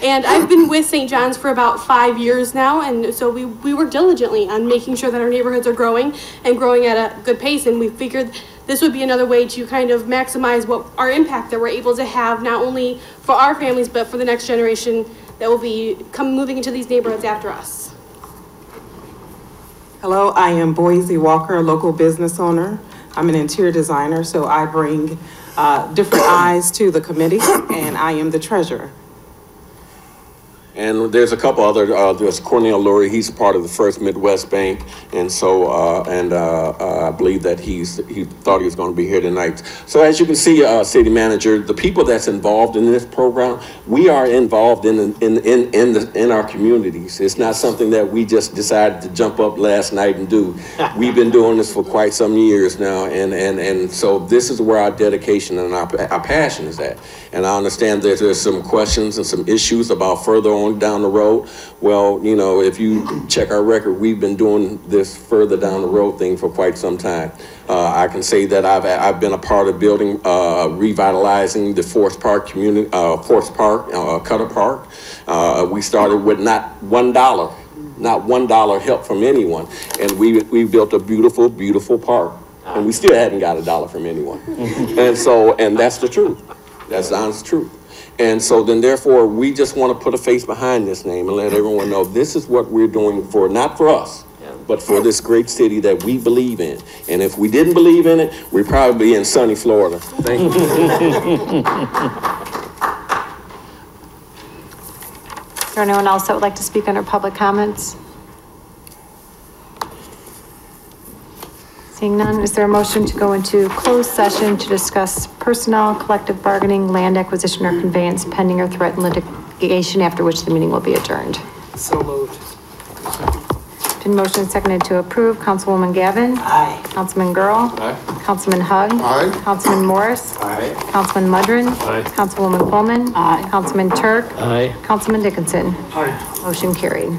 And I've been with St. John's for about 5 years now, and so we work diligently on making sure that our neighborhoods are growing and growing at a good pace, and we figured this would be another way to kind of maximize what our impact that we're able to have, not only for our families, but for the next generation that will be moving into these neighborhoods after us. Hello, I am Boise Walker, a local business owner. I'm an interior designer, so I bring different eyes to the committee, and I am the treasurer. And there's a couple other, there's Cornell Lurie, he's part of the First Midwest Bank. And so, I believe that he thought he was going to be here tonight. So as you can see, City Manager, the people that's involved in this program, we are involved in our communities. It's not something that we just decided to jump up last night and do. We've been doing this for quite some years now. And so this is where our dedication and our passion is at. And I understand that there's some questions and some issues about further on down the road. Well, you know, if you check our record, we've been doing this further down the road thing for quite some time. I can say that I've been a part of building, revitalizing the Forest Park community, Cutter Park. We started with not $1 help from anyone, and we built a beautiful, beautiful park, and we still hadn't got $1 from anyone. And that's the truth. That's the honest truth. And so then therefore, we just want to put a face behind this name and let everyone know this is what we're doing for, not for us, but for this great city that we believe in. And if we didn't believe in it, we'd probably be in sunny Florida. Thank you. Is there anyone else that would like to speak under public comments? Seeing none, is there a motion to go into closed session to discuss personnel, collective bargaining, land acquisition, or conveyance pending or threatened litigation, after which the meeting will be adjourned? So moved. Been motion and seconded to approve. Councilwoman Gavin? Aye. Councilman Girl? Aye. Councilman Hug? Aye. Councilman Morris? Aye. Councilman Mudrin? Aye. Councilwoman Coleman? Aye. Councilman Turk? Aye. Councilman Dickinson? Aye. Motion carried.